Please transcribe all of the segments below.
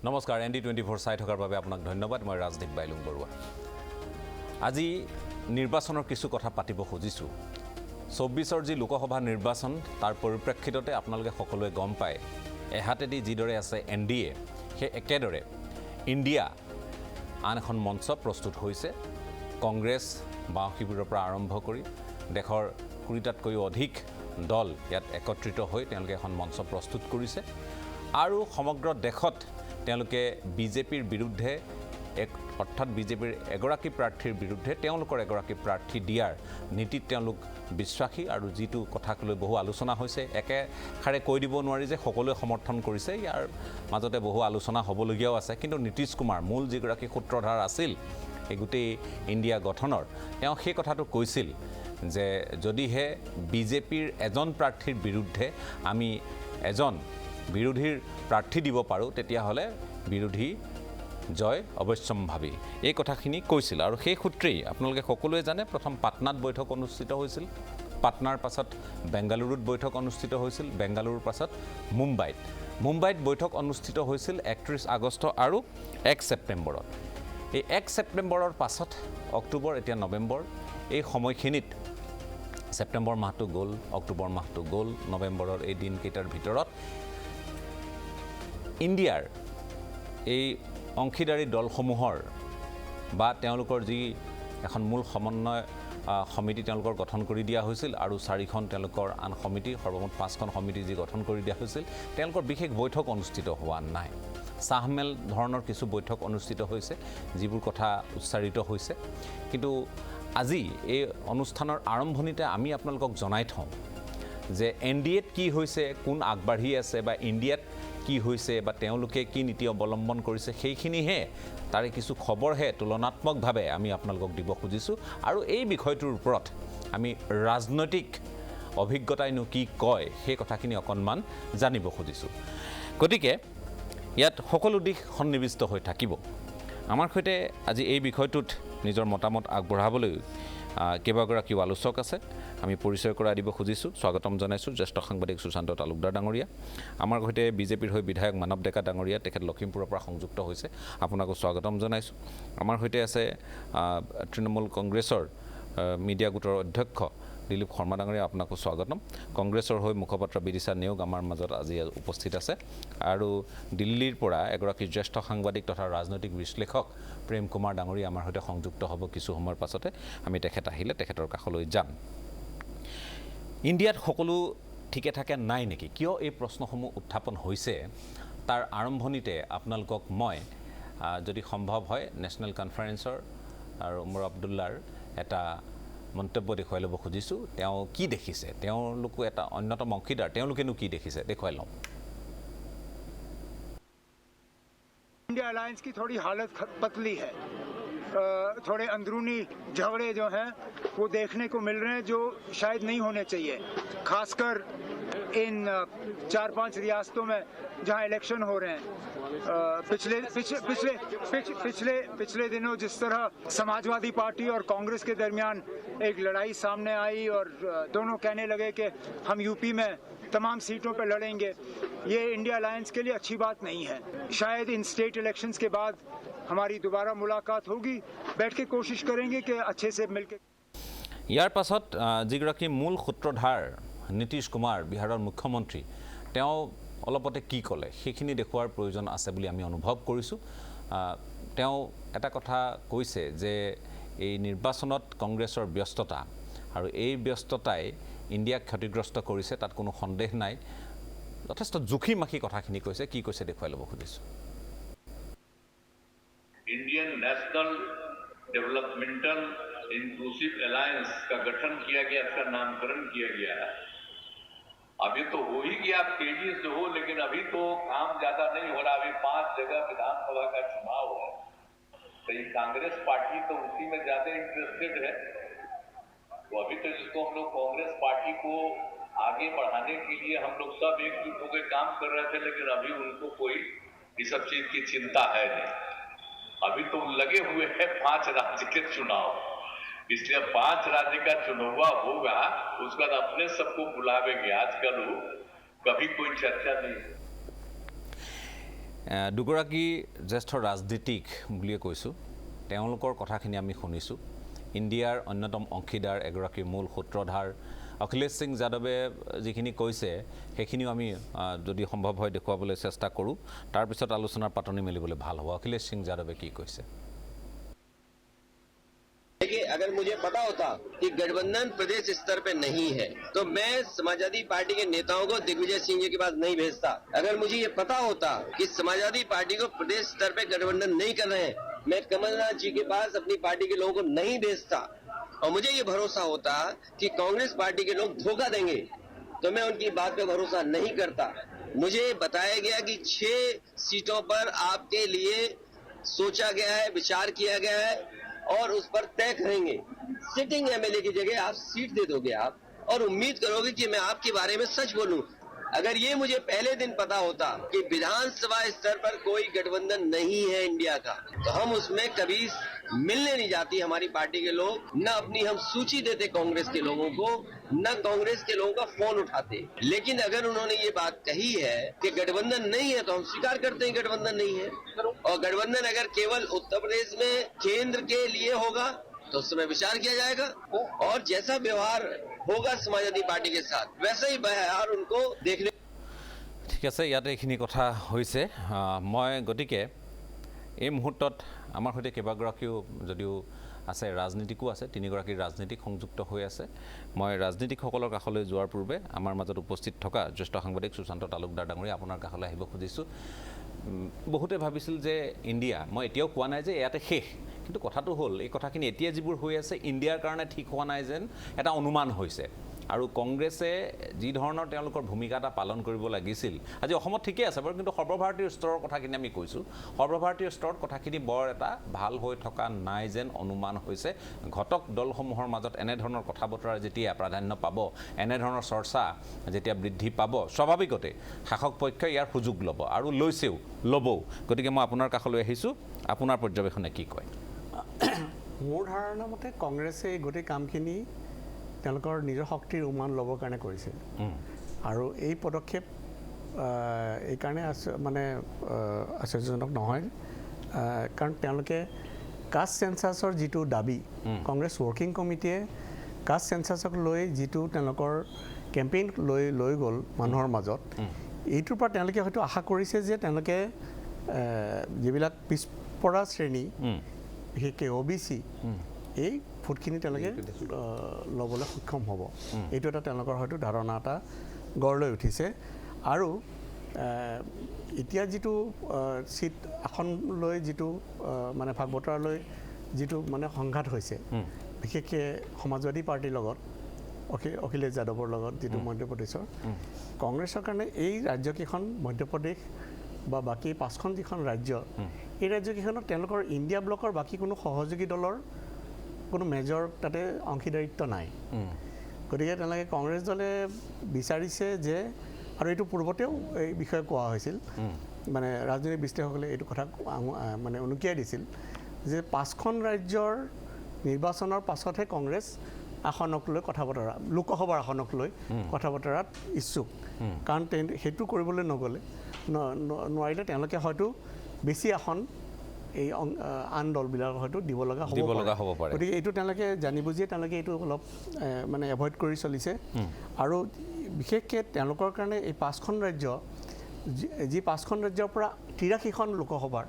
নমস্কাৰ ND24 চাই থকাৰ বাবে আপোনাক ধন্যবাদ মই ৰাজদীপ বাইলুং বৰুৱা আজি নিৰ্বাচনৰ কিছু কথা পাতিব খুজিছো 24ৰ যি লোকসভা নিৰ্বাচন তাৰ পৰিপ্ৰেক্ষিততে আপোনালোকে সকলোৱে গম পায় এহাতেদি যিদৰে আছে NDA হে একেদৰে ইণ্ডিয়া আন এখন মঞ্চ প্ৰস্তুত হৈছে কংগ্ৰেছ বাওঁ শিবিৰৰ পৰা আৰম্ভ কৰি দেশৰ 20টাতকৈ অধিক দল ইয়াত একত্ৰিত হৈ তেওঁলোকে এখন মঞ্চ প্ৰস্তুত কৰিছে আৰু সমগ্ৰ দেশত তেওঁলোকে বিজেপিৰ বিৰুদ্ধে অৰ্থাৎ বিজেপিৰ এগৰাকী প্ৰাৰ্থীৰ বিৰুদ্ধে তেওঁলোকৰ এগৰাকী প্ৰাৰ্থী দিয়াৰ নীতিত তেওঁলোক বিশ্বাসী আৰু যিটো কথাক লৈ বহু আলোচনা হৈছে একেখাৰে কৈ দিব নোৱাৰি যে সকলোৱে সমৰ্থন কৰিছে ইয়াৰ মাজতে বহু আলোচনা হ'বলগীয়াও আছে কিন্তু নীতিশ কুমাৰ মূল যিগৰাকী সূত্ৰধাৰ আছিল এই গোটেই ইণ্ডিয়া গঠনৰ তেওঁ সেই কথাটো কৈছিল যে যদিহে বিজেপিৰ এজন প্ৰাৰ্থীৰ বিৰুদ্ধে আমি এজন বিৰোধীৰ প্ৰাৰ্থী দিব পাৰোঁ তেতিয়াহ'লে বিৰোধী জয় অৱশ্যম্ভাৱী এই কথাখিনি কৈছিল আৰু সেই সূত্ৰেই আপোনালোকে সকলোৱে জানে প্ৰথম পাটনাত বৈঠক অনুষ্ঠিত হৈছিল পাটনাৰ পাছত বেংগালুৰুত বৈঠক অনুষ্ঠিত হৈছিল বেংগালুৰুৰ পাছত মুম্বাইত বৈঠক অনুষ্ঠিত হৈছিল 31 আগষ্ট আৰু 1 ছেপ্টেম্বৰত এই 1 ছেপ্টেম্বৰৰ পাছত অক্টোবৰ এতিয়া নৱেম্বৰ এই সময়খিনিত ছেপ্টেম্বৰ মাহটো গ'ল অক্টোবৰ মাহটো গ'ল নৱেম্বৰৰ এই দিনকেইটাৰ ভিতৰত ইণ্ডিয়াৰ এই অংশীদাৰী দলসমূহৰ বা তেওঁলোকৰ যি এখন মূল সমন্বয় সমিতি তেওঁলোকৰ গঠন কৰি দিয়া হৈছিল আৰু 4খন তেওঁলোকৰ আন সমিতি সৰ্বমুঠ 5খন সমিতি যি গঠন কৰি দিয়া হৈছিল তেওঁলোকৰ বিশেষ বৈঠক অনুষ্ঠিত হোৱা নাই সাহমেল ধৰণৰ কিছু বৈঠক অনুষ্ঠিত হৈছে যিবোৰ কথা উচ্চাৰিত হৈছে কিন্তু আজি এই অনুষ্ঠানৰ আৰম্ভণিতে আমি আপোনালোকক জনাই থওঁ যে NDAত কি হৈছে কোন আগবাঢ়ি আছে বা ইণ্ডিয়াত কি হৈছে বা তেওঁলোকে কি নীতি অৱলম্বন কৰিছে সেইখিনিহে তাৰে কিছু খবৰহে তুলনাত্মকভাৱে আমি আপোনালোকক দিব খুজিছোঁ আৰু এই বিষয়টোৰ ওপৰত আমি ৰাজনৈতিক অভিজ্ঞতাইনো কি কয় সেই কথাখিনি অকণমান জানিব খুজিছোঁ গতিকে ইয়াত সকলো দিশ সন্নিৱিষ্ট হৈ থাকিব আমাৰ সৈতে আজি এই বিষয়টোত নিজৰ মতামত আগবঢ়াবলৈ কেইবাগৰাকীও আলোচক আছে আমি পৰিচয় কৰাই দিব খুজিছোঁ স্বাগতম জনাইছোঁ জ্যেষ্ঠ সাংবাদিক সুশান্ত তালুকদাৰ ডাঙৰীয়া আমাৰ সৈতে বিজেপিৰ হৈ বিধায়ক মানৱ ডেকা ডাঙৰীয়া তেখেত লখিমপুৰৰ পৰা সংযুক্ত হৈছে আপোনাকো স্বাগতম জনাইছোঁ আমাৰ সৈতে আছে তৃণমূল কংগ্ৰেছৰ মিডিয়া গোটৰ অধ্যক্ষ দিলীপ শৰ্মা ডাঙৰীয়া আপোনাকো স্বাগতম কংগ্ৰেছৰ হৈ মুখপাত্ৰ বিদিশা নেওগ আমাৰ মাজত আজি উপস্থিত আছে আৰু দিল্লীৰ পৰা এগৰাকী জ্যেষ্ঠ সাংবাদিক তথা ৰাজনৈতিক বিশ্লেষক প্ৰেম কুমাৰ ডাঙৰীয়া আমাৰ সৈতে সংযুক্ত হ'ব কিছু সময়ৰ পাছতে আমি তেখেত আহিলে তেখেতৰ কাষলৈ যাম ইণ্ডিয়াত সকলো ঠিকে থাকে নাই নেকি কিয় এই প্ৰশ্নসমূহ উত্থাপন হৈছে তাৰ আৰম্ভণিতে আপোনালোকক মই যদি সম্ভৱ হয় নেশ্যনেল কনফাৰেন্সৰ আৰু উমৰ আব্দুল্লাৰ এটা মন্তব্য দেখুৱাই ল'ব খুজিছোঁ তেওঁ কি দেখিছে তেওঁলোকো এটা অন্যতম অংশীদাৰ তেওঁলোকেনো কি দেখিছে দেখুৱাই লওঁ इंडिया अलायंस की थोड़ी हालत पतली है थोड़े अंदरूनी झगड़े जो हैं वो देखने को मिल रहे हैं जो शायद नहीं होने चाहिए खासकर इन 4-5 रियासतों में जहां इलेक्शन हो रहे हैं पिछले दिनों जिस तरह समाजवादी पार्टी और कांग्रेस के दरमियान एक लड़ाई सामने आई और दोनों कहने लगे कि हम यूपी में तमाम सीटों पर लड़ेंगे ये इंडिया अलायंस के लिए अच्छी बात नहीं है शायद इन स्टेट इलेक्शंस के बाद हमारी दोबारा मुलाकात होगी बैठ के कोशिश करेंगे कि अच्छे से मिलके ইয়াৰ পাছত যিগৰাকী মূল সূত্ৰধাৰ নীতিশ কুমাৰ বিহাৰৰ মুখ্যমন্ত্ৰী তেওঁ অলপতে কি ক'লে সেইখিনি দেখুৱাৰ প্ৰয়োজন আছে বুলি আমি অনুভৱ কৰিছোঁ তেওঁ এটা কথা কৈছে যে এই নিৰ্বাচনত কংগ্ৰেছৰ ব্যস্ততা আৰু এই ব্যস্ততাই ইণ্ডিয়াক ক্ষতিগ্ৰস্ত কৰিছে তাত কোনো সন্দেহ নাই যথেষ্ট জুখি মাখি কথাখিনি কৈছে কি কৈছে দেখুৱাই ল'ব খুজিছোঁ Indian national developmental inclusive alliance का गठन किया गया इसका नामकरण किया गया है अभी तो हो ही गया तेजी से हो लेकिन अभी तो काम ज्यादा नहीं हो रहा अभी 5 जगह विधानसभा का चुनाव है तो ये कांग्रेस पार्टी तो उसी में ज्यादा इंटरेस्टेड है तो अभी तो जिसको हम लोग कांग्रेस पार्टी को आगे बढ़ाने के लिए हम लोग सब एकजुट होकर काम कर रहे थे लेकिन अभी उनको कोई इस सब चीज की चिंता है नहीं अभी तो लगे हुए हैं 5 राज्य के चुनाव इसलिए 5 राज्य का चुनाव होगा उसके बाद अपने सबको बुलावेंगे आजकल कभी कोई चर्चा नहीं দুগৰাকী জ্যেষ্ঠ ৰাজনীতিক বুলিয়ে কৈছোঁ তেওঁলোকৰ কথাখিনি আমি শুনিছোঁ ইণ্ডিয়াৰ অন্যতম অংশীদাৰ এগৰাকী মূল সূত্ৰধাৰ অখিলেশ সিং যাদৱে যিখিনি কৈছে সেইখিনিও আমি যদি সম্ভৱ হয় দেখুৱাবলৈ চেষ্টা কৰোঁ তাৰপিছত আলোচনাৰ পাতনি মেলিবলৈ ভাল হ'ব অখিলেশ সিং যাদৱে কি কৈছে देखिए अगर मुझे पता होता कि गठबंधन प्रदेश स्तर पे नहीं है तो मैं समाजवादी पार्टी के नेताओं को दिग्विजय सिंह जी के पास नहीं भेजता। अगर मुझे ये पता होता कि समाजवादी पार्टी को प्रदेश स्तर पे गठबंधन नहीं कर रहे हैं मैं कमलनाथ जी के पास अपनी पार्टी के लोगों को नहीं भेजता। और मुझे ये भरोसा होता कि कांग्रेस पार्टी के लोग धोखा देंगे तो मैं उनकी बात पे भरोसा नहीं करता। मुझे बताया गया कि 6 सीटों पर आपके लिए सोचा गया है विचार किया गया है और उस पर तय करेंगे। सिटिंग एमएलए की जगह आप सीट दे दोगे आप और उम्मीद करोगे कि मैं आपके बारे में सच बोलूं। अगर ये मुझे पहले दिन पता होता कि विधानसभा स्तर पर कोई गठबंधन नहीं है इंडिया का तो हम उसमें कभी मिलने नहीं जाती हमारी पार्टी के लोग न अपनी हम सूची देते कांग्रेस के लोगों को न कांग्रेस के लोगों का फोन उठाते। लेकिन अगर उन्होंने ये बात कही है कि गठबंधन नहीं है तो हम स्वीकार करते हैं गठबंधन नहीं है। और गठबंधन अगर केवल उत्तर प्रदेश में केंद्र के लिए होगा तो उस समय विचार किया जाएगा और जैसा व्यवहार होगा समाजवादी पार्टी के साथ वैसा ही व्यवहार उनको देखने। ঠিক আছে ইয়াতে এইখিনি কথা হৈছে মই গতিকে এই মুহূৰ্তত আমাৰ সৈতে কেইবাগৰাকীও যদিও আছে ৰাজনীতিকো আছে তিনিগৰাকী ৰাজনীতিক সংযুক্ত হৈ আছে মই ৰাজনীতিকসকলৰ কাষলৈ যোৱাৰ পূৰ্বে আমাৰ মাজত উপস্থিত থকা জ্যেষ্ঠ সাংবাদিক সুশান্ত তালুকদাৰ ডাঙৰীয়া আপোনাৰ কাষলৈ আহিব খুজিছোঁ বহুতে ভাবিছিল যে ইণ্ডিয়া মই এতিয়াও কোৱা নাই যে ইয়াতে শেষ কিন্তু কথাটো হ'ল এই কথাখিনি এতিয়া যিবোৰ হৈ আছে ইণ্ডিয়াৰ কাৰণে ঠিক হোৱা নাই যেন এটা অনুমান হৈছে আৰু কংগ্ৰেছে যি ধৰণৰ তেওঁলোকৰ ভূমিকা এটা পালন কৰিব লাগিছিল আজি অসমত ঠিকই আছে বাৰু কিন্তু সৰ্বভাৰতীয় স্তৰৰ কথাখিনি আমি কৈছোঁ সৰ্বভাৰতীয় স্তৰত কথাখিনি বৰ এটা ভাল হৈ থকা নাই যেন অনুমান হৈছে ঘটক দলসমূহৰ মাজত এনেধৰণৰ কথা বতৰা যেতিয়া প্ৰাধান্য পাব এনেধৰণৰ চৰ্চা যেতিয়া বৃদ্ধি পাব স্বাভাৱিকতে শাসক পক্ষই ইয়াৰ সুযোগ ল'ব আৰু লৈছেও ল'বও গতিকে মই আপোনাৰ কাষলৈ আহিছোঁ আপোনাৰ পৰ্যবেক্ষণে কি কয় মোৰ ধাৰণা মতে কংগ্ৰেছে এই গোটেই কামখিনি তেওঁলোকৰ নিজৰ শক্তিৰ উমান ল'বৰ কাৰণে কৰিছে আৰু এই পদক্ষেপ এই কাৰণে মানে আশ্চৰ্যজনক নহয় কাৰণ তেওঁলোকে কাষ্ট চেঞ্চাছৰ যিটো দাবী কংগ্ৰেছ ৱৰ্কিং কমিটিয়ে কাষ্ট চেঞ্চাছক লৈ যিটো তেওঁলোকৰ কেম্পেইন লৈ গ'ল মানুহৰ মাজত এইটোৰ পৰা তেওঁলোকে হয়তো আশা কৰিছে যে তেওঁলোকে যিবিলাক পিছপৰা শ্ৰেণী বিশেষকৈ OBC এই ভোটখিনি তেওঁলোকে ল'বলৈ সক্ষম হ'ব এইটো এটা তেওঁলোকৰ হয়তো ধাৰণা এটা গঢ় লৈ উঠিছে আৰু এতিয়া যিটো চিট আসন লৈ যিটো মানে ভাগ বতৰা লৈ যিটো মানে সংঘাত হৈছে বিশেষকৈ সমাজবাদী পাৰ্টিৰ লগত অখিলেশ যাদৱৰ লগত যিটো মধ্যপ্ৰদেশৰ কংগ্ৰেছৰ কাৰণে এই ৰাজ্যকেইখন মধ্যপ্ৰদেশ বা বাকী 5খন যিখন ৰাজ্য এই ৰাজ্যকেইখনত তেওঁলোকৰ ইণ্ডিয়া ব্লকৰ বাকী কোনো সহযোগী দলৰ কোনো মেজৰ তাতে অংশীদাৰিত্ব নাই গতিকে তেওঁলোকে কংগ্ৰেছ দলে বিচাৰিছে যে আৰু এইটো পূৰ্বতেও এই বিষয়ে কোৱা হৈছিল মানে ৰাজনৈতিক বিশ্লেষকসকলে এইটো কথা মানে উনুকিয়াই দিছিল যে 5খন ৰাজ্যৰ নিৰ্বাচনৰ পাছতহে কংগ্ৰেছ আসনক লৈ কথা বতৰা লোকসভাৰ আসনক লৈ কথা বতৰাত ইচ্ছুক কাৰণ সেইটো কৰিবলৈ নগ'লে নোৱাৰিলে তেওঁলোকে হয়তো বেছি আসন এই আন দলবিলাক হয়তো দিব লগা হ'ব পাৰে গতিকে এইটো তেওঁলোকে জানি বুজিয়ে তেওঁলোকে এইটো অলপ মানে এভইড কৰি চলিছে আৰু বিশেষকৈ তেওঁলোকৰ কাৰণে এই 5খন ৰাজ্য যি 5খন ৰাজ্যৰ পৰা 83খন লোকসভাৰ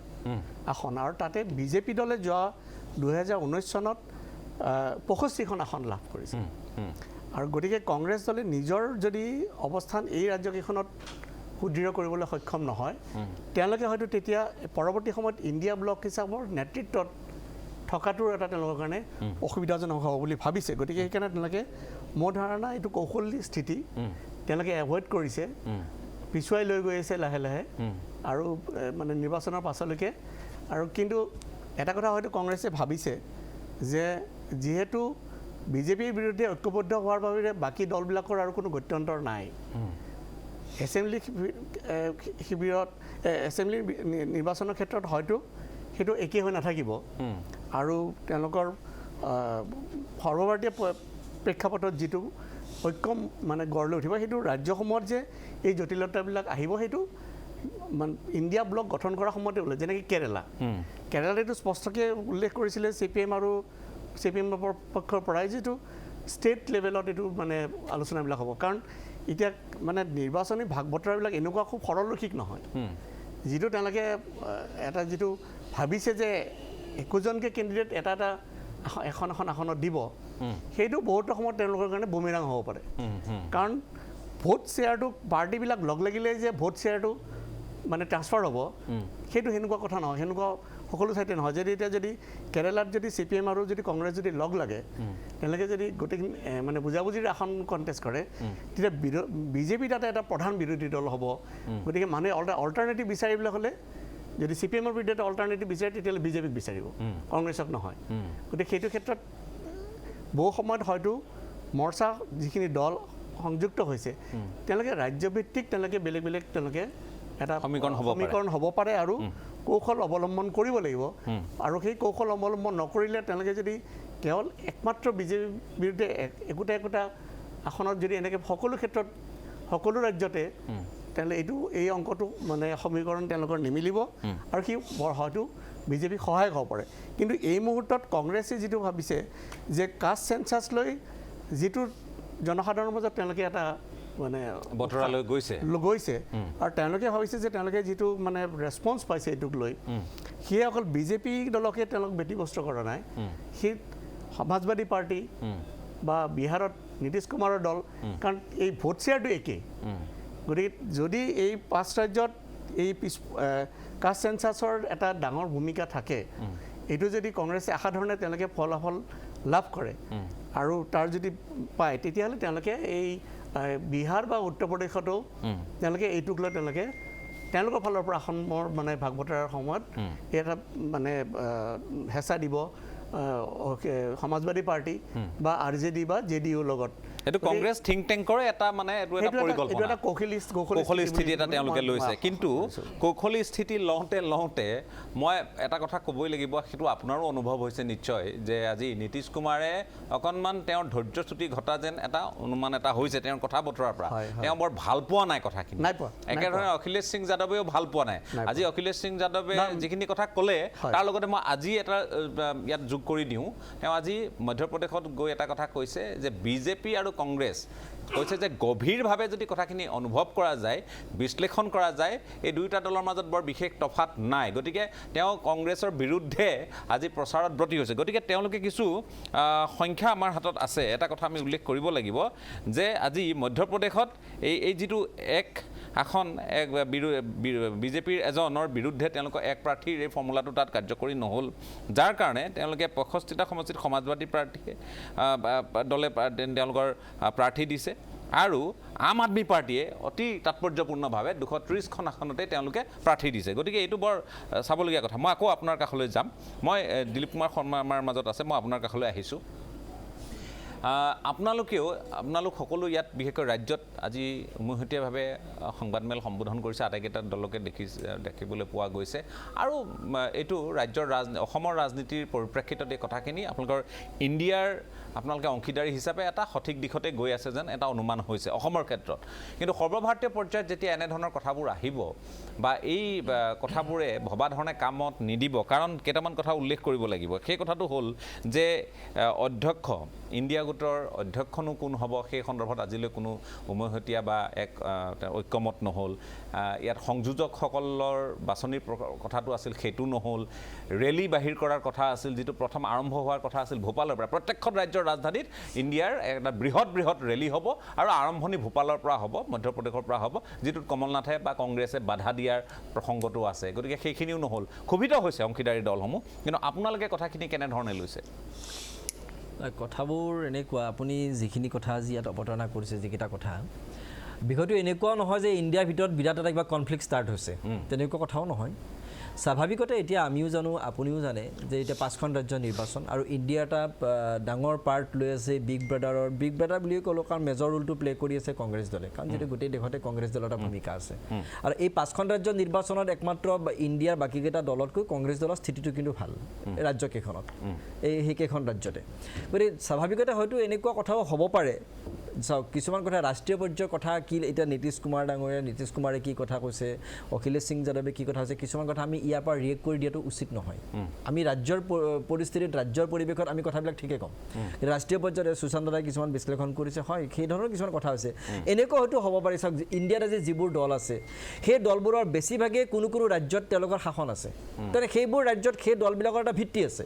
আসন আৰু তাতে বিজেপি দলে যোৱা 2019 চনত 65খন আসন লাভ কৰিছে আৰু গতিকে কংগ্ৰেছ দলে নিজৰ যদি অৱস্থান এই ৰাজ্যকেইখনত সুদৃঢ় কৰিবলৈ সক্ষম নহয় তেওঁলোকে হয়তো তেতিয়া পৰৱৰ্তী সময়ত ইণ্ডিয়া ব্লক হিচাপৰ নেতৃত্বত থকাটোৰ এটা তেওঁলোকৰ কাৰণে অসুবিধাজনক হ'ব বুলি ভাবিছে গতিকে সেইকাৰণে তেওঁলোকে মোৰ ধাৰণা এইটো কৌশলী স্থিতি তেওঁলোকে এভইড কৰিছে পিছুৱাই লৈ গৈ আছে লাহে লাহে আৰু মানে নিৰ্বাচনৰ পাছলৈকে আৰু কিন্তু এটা কথা হয়তো কংগ্ৰেছে ভাবিছে যে যিহেতু বিজেপিৰ বিৰুদ্ধে ঐক্যবদ্ধ হোৱাৰ বাবে বাকী দলবিলাকৰ আৰু কোনো গত্যন্তৰ নাই এছেম্বলি শিবিৰত এছেম্বলি নিৰ্বাচনৰ ক্ষেত্ৰত হয়তো সেইটো একেই হৈ নাথাকিব আৰু তেওঁলোকৰ সৰ্বভাৰতীয় প্ৰেক্ষাপটত যিটো ঐক্য মানে গঢ় লৈ উঠিব সেইটো ৰাজ্যসমূহত যে এই জটিলতাবিলাক আহিব সেইটো মানে ইণ্ডিয়া ব্লক গঠন কৰাৰ সময়তে ওলাই যেনেকৈ কেৰেলাত এইটো স্পষ্টকৈ উল্লেখ কৰিছিলে CPM আৰু CPMৰ পক্ষৰ পৰাই যিটো ষ্টেট লেভেলত এইটো মানে আলোচনাবিলাক হ'ব কাৰণ এতিয়া মানে নিৰ্বাচনী ভাগ বতৰাবিলাক এনেকুৱা খুব সৰলৰৈখিক নহয় যিটো তেওঁলোকে এটা যিটো ভাবিছে যে একোজনকৈ কেণ্ডিডেট এটা এখন আসনত দিব সেইটো বহুতো সময়ত তেওঁলোকৰ কাৰণে বুমেৰাং হ'ব পাৰে কাৰণ ভোট শ্বেয়াৰটো পাৰ্টিবিলাক লগ লাগিলে যে ভোট শ্বেয়াৰটো মানে ট্ৰান্সফাৰ হ'ব সেইটো সেনেকুৱা কথা নহয় সেনেকুৱা সকলো ঠাইতে নহয় যদি কেৰেলাত যদি CPM আৰু যদি কংগ্ৰেছ যদি লগ লাগে তেওঁলোকে যদি গোটেইখিনি মানে বুজাবুজিৰ আসন কণ্টেষ্ট কৰে তেতিয়া BJP তাতে এটা প্ৰধান বিৰোধী দল হ'ব গতিকে মানুহে অল্টাৰনেটিভ বিচাৰিবলৈ হ'লে যদি CPMৰ বিৰুদ্ধে অল্টাৰনেটিভ বিচাৰে তেতিয়াহ'লে BJPক বিচাৰিব কংগ্ৰেছক নহয় গতিকে সেইটো ক্ষেত্ৰত বহু সময়ত হয়তো মৰ্চা যিখিনি দল সংযুক্ত হৈছে তেওঁলোকে ৰাজ্যভিত্তিক তেওঁলোকে বেলেগ তেওঁলোকে এটা সমীকৰণ হ'ব পাৰে আৰু কৌশল অৱলম্বন কৰিব লাগিব আৰু সেই কৌশল অৱলম্বন নকৰিলে তেওঁলোকে যদি কেৱল একমাত্ৰ BJP বিৰুদ্ধে একোটা আসনত যদি এনেকৈ সকলো ক্ষেত্ৰত সকলো ৰাজ্যতে তেতিয়াহ'লে এই অংকটো মানে সমীকৰণ তেওঁলোকৰ নিমিলিব আৰু সি হয়তো BJP সহায়ক হ'ব পাৰে কিন্তু এই মুহূৰ্তত কংগ্ৰেছে যিটো ভাবিছে যে কাষ্ট চেঞ্চাছ লৈ যিটো জনসাধাৰণৰ মাজত তেওঁলোকে এটা মানে বতৰালৈ গৈছে আৰু তেওঁলোকে ভাবিছে যে তেওঁলোকে যিটো মানে ৰেছপন্স পাইছে এইটোক লৈ সিয়ে অকল BJP দলকে তেওঁলোক ব্যতিব্যস্ত কৰা নাই সি সমাজবাদী পাৰ্টি বা বিহাৰত নীতিশ কুমাৰৰ দল কাৰণ এই ভোট শ্বেয়াৰটো একেই গতিকে যদি এই 5 ৰাজ্যত এই কাষ্ট চেঞ্চাছৰ এটা ডাঙৰ ভূমিকা থাকে এইটো যদি কংগ্ৰেছে আশা ধৰণে তেওঁলোকে ফলাফল লাভ কৰে আৰু তাৰ যদি পায় তেতিয়াহ'লে তেওঁলোকে এই বিহাৰ বা উত্তৰ প্ৰদেশতো তেওঁলোকে এইটোক লৈ তেওঁলোকৰ ফালৰ পৰা আসনৰ মানে ভাগ বতৰাৰ সময়ত এটা মানে হেঁচা দিব সমাজবাদী পাৰ্টি বা RJD বা JDUৰ লগত এইটো কংগ্ৰেছ থিংক টেংকৰে এটা মানে এইটো এটা পৰিকল্পনা এটা কৌশলী স্থিতি এটা তেওঁলোকে লৈছে কিন্তু কৌশলী স্থিতি লওঁতে মই এটা কথা ক'বই লাগিব সেইটো আপোনাৰো অনুভৱ হৈছে নিশ্চয় যে আজি নীতিশ কুমাৰে অকণমান তেওঁৰ ধৈৰ্যচ্যুতি ঘটা যেন এটা অনুমান এটা হৈছে তেওঁৰ কথা বতৰাৰ পৰা তেওঁ বৰ ভাল পোৱা নাই কথাখিনি একেধৰণে অখিলেশ সিং যাদৱেও ভাল পোৱা নাই আজি অখিলেশ সিং যাদৱে যিখিনি কথা ক'লে তাৰ লগতে মই আজি এটা ইয়াত যোগ কৰি দিওঁ তেওঁ আজি মধ্যপ্ৰদেশত গৈ এটা কথা কৈছে যে BJP আৰু কংগ্ৰেছ কৈছে যে গভীৰভাৱে যদি কথাখিনি অনুভৱ কৰা যায় বিশ্লেষণ কৰা যায় এই দুয়োটা দলৰ মাজত বৰ বিশেষ তফাত নাই গতিকে তেওঁ কংগ্ৰেছৰ বিৰুদ্ধে আজি প্ৰচাৰত ব্ৰতী হৈছে গতিকে তেওঁলোকে কিছু সংখ্যা আমাৰ হাতত আছে এটা কথা আমি উল্লেখ কৰিব লাগিব যে আজি মধ্যপ্ৰদেশত এই যিটো এখন BJPৰ এজনৰ বিৰুদ্ধে তেওঁলোকৰ এক প্ৰাৰ্থীৰ এই ফৰ্মুলাটো তাত কাৰ্যকৰী নহ'ল যাৰ কাৰণে তেওঁলোকে 65টা সমষ্টিত সমাজবাদী দলে তেওঁলোকৰ প্ৰাৰ্থী দিছে আৰু আম আদমি পাৰ্টিয়ে অতি তাৎপৰ্যপূৰ্ণভাৱে 230খন আসনতে তেওঁলোকে প্ৰাৰ্থী দিছে গতিকে এইটো বৰ চাবলগীয়া কথা মই আকৌ আপোনাৰ কাষলৈ যাম মই দিলীপ কুমাৰ শৰ্মা আমাৰ মাজত আছে মই আপোনাৰ কাষলৈ আহিছোঁ আপোনালোক সকলো ইয়াত বিশেষকৈ ৰাজ্যত আজি উমৈহতীয়াভাৱে সংবাদমেল সম্বোধন কৰিছে আটাইকেইটা দলকে দেখিবলৈ পোৱা গৈছে আৰু এইটো ৰাজ্যৰ অসমৰ ৰাজনীতিৰ পৰিপ্ৰেক্ষিতত এই কথাখিনি আপোনালোকৰ ইণ্ডিয়াৰ আপোনালোকে অংশীদাৰী হিচাপে এটা সঠিক দিশতে গৈ আছে যেন এটা অনুমান হৈছে অসমৰ ক্ষেত্ৰত কিন্তু সৰ্বভাৰতীয় পৰ্যায়ত যেতিয়া এনেধৰণৰ কথাবোৰ আহিব বা এই কথাবোৰে ভবা ধৰণে কামত নিদিব কাৰণ কেইটামান কথা উল্লেখ কৰিব লাগিব সেই কথাটো হ'ল যে অধ্যক্ষ ইণ্ডিয়া গোটৰ অধ্যক্ষনো কোন হ'ব সেই সন্দৰ্ভত আজিলৈ কোনো উমৈহতীয়া বা এক ঐক্যমত নহ'ল ইয়াত সংযোজকসকলৰ বাছনিৰ কথাটো আছিল সেইটো নহ'ল ৰেলী বাহিৰ কৰাৰ কথা আছিল যিটো প্ৰথম আৰম্ভ হোৱাৰ কথা আছিল ভোপালৰ পৰা প্ৰত্যেকখন ৰাজ্যৰ ৰাজধানীত ইণ্ডিয়াৰ এটা বৃহৎ ৰেলী হ'ব আৰু আৰম্ভণি ভোপালৰ পৰা হ'ব মধ্যপ্ৰদেশৰ পৰা হ'ব যিটোত কমল নাথে বা কংগ্ৰেছে বাধা দিয়াৰ প্ৰসংগটো আছে গতিকে সেইখিনিও নহ'ল ক্ষোভিত হৈছে অংশীদাৰী দলসমূহ কিন্তু আপোনালোকে কথাখিনি কেনেধৰণে লৈছে কথাবোৰ এনেকুৱা আপুনি যিখিনি কথা আজি ইয়াত অৱতাৰণা কৰিছে যিকেইটা কথা বিষয়টো এনেকুৱাও নহয় যে ইণ্ডিয়াৰ ভিতৰত বিৰাট এটা কিবা কনফ্লিক্ট ষ্টাৰ্ট হৈছে তেনেকুৱা কথাও নহয় স্বাভাৱিকতে এতিয়া আমিও জানো আপুনিও জানে যে এতিয়া 5খন ৰাজ্য নিৰ্বাচন আৰু ইণ্ডিয়া এটা ডাঙৰ পাৰ্ট লৈ আছে বিগ ব্ৰাদাৰ বুলি ক'লো কাৰণ মেজৰ ৰোলটো প্লে কৰি আছে কংগ্ৰেছ দলে কাৰণ যিটো গোটেই দেশতে কংগ্ৰেছ দলৰ এটা ভূমিকা আছে আৰু এই 5খন ৰাজ্য নিৰ্বাচনত একমাত্ৰ ইণ্ডিয়াৰ বাকীকেইটা দলতকৈ কংগ্ৰেছ দলৰ স্থিতিটো কিন্তু ভাল ৰাজ্যকেইখনত সেইকেইখন ৰাজ্যতে গতিকে স্বাভাৱিকতে হয়তো এনেকুৱা কথাও হ'ব পাৰে চাওক কিছুমান কথা ৰাষ্ট্ৰীয় পৰ্যায়ৰ কথা কি এতিয়া নীতিশ কুমাৰে কি কথা কৈছে, অখিলেশ সিং যাদৱে কি কথা কৈছে, কিছুমান কথা আমি ইয়াৰ পৰা ৰিয়েক্ট কৰি দিয়াটো উচিত নহয়। আমি ৰাজ্যৰ পৰিস্থিতিত ৰাজ্যৰ পৰিৱেশত আমি কথাবিলাক ঠিকে ক'ম, কিন্তু ৰাষ্ট্ৰীয় পৰ্যায়ত সুশান্ত দাই কিছুমান বিশ্লেষণ কৰিছে, হয় সেই ধৰণৰ কিছুমান কথা হৈছে। এনেকুৱা হয়তো হ'ব পাৰে, চাওক ইণ্ডিয়াত আজি যিবোৰ দল আছে সেই দলবোৰৰ বেছিভাগেই কোনো কোনো ৰাজ্যত তেওঁলোকৰ শাসন আছে, তেনে সেইবোৰ ৰাজ্যত সেই দলবিলাকৰ এটা ভিত্তি আছে।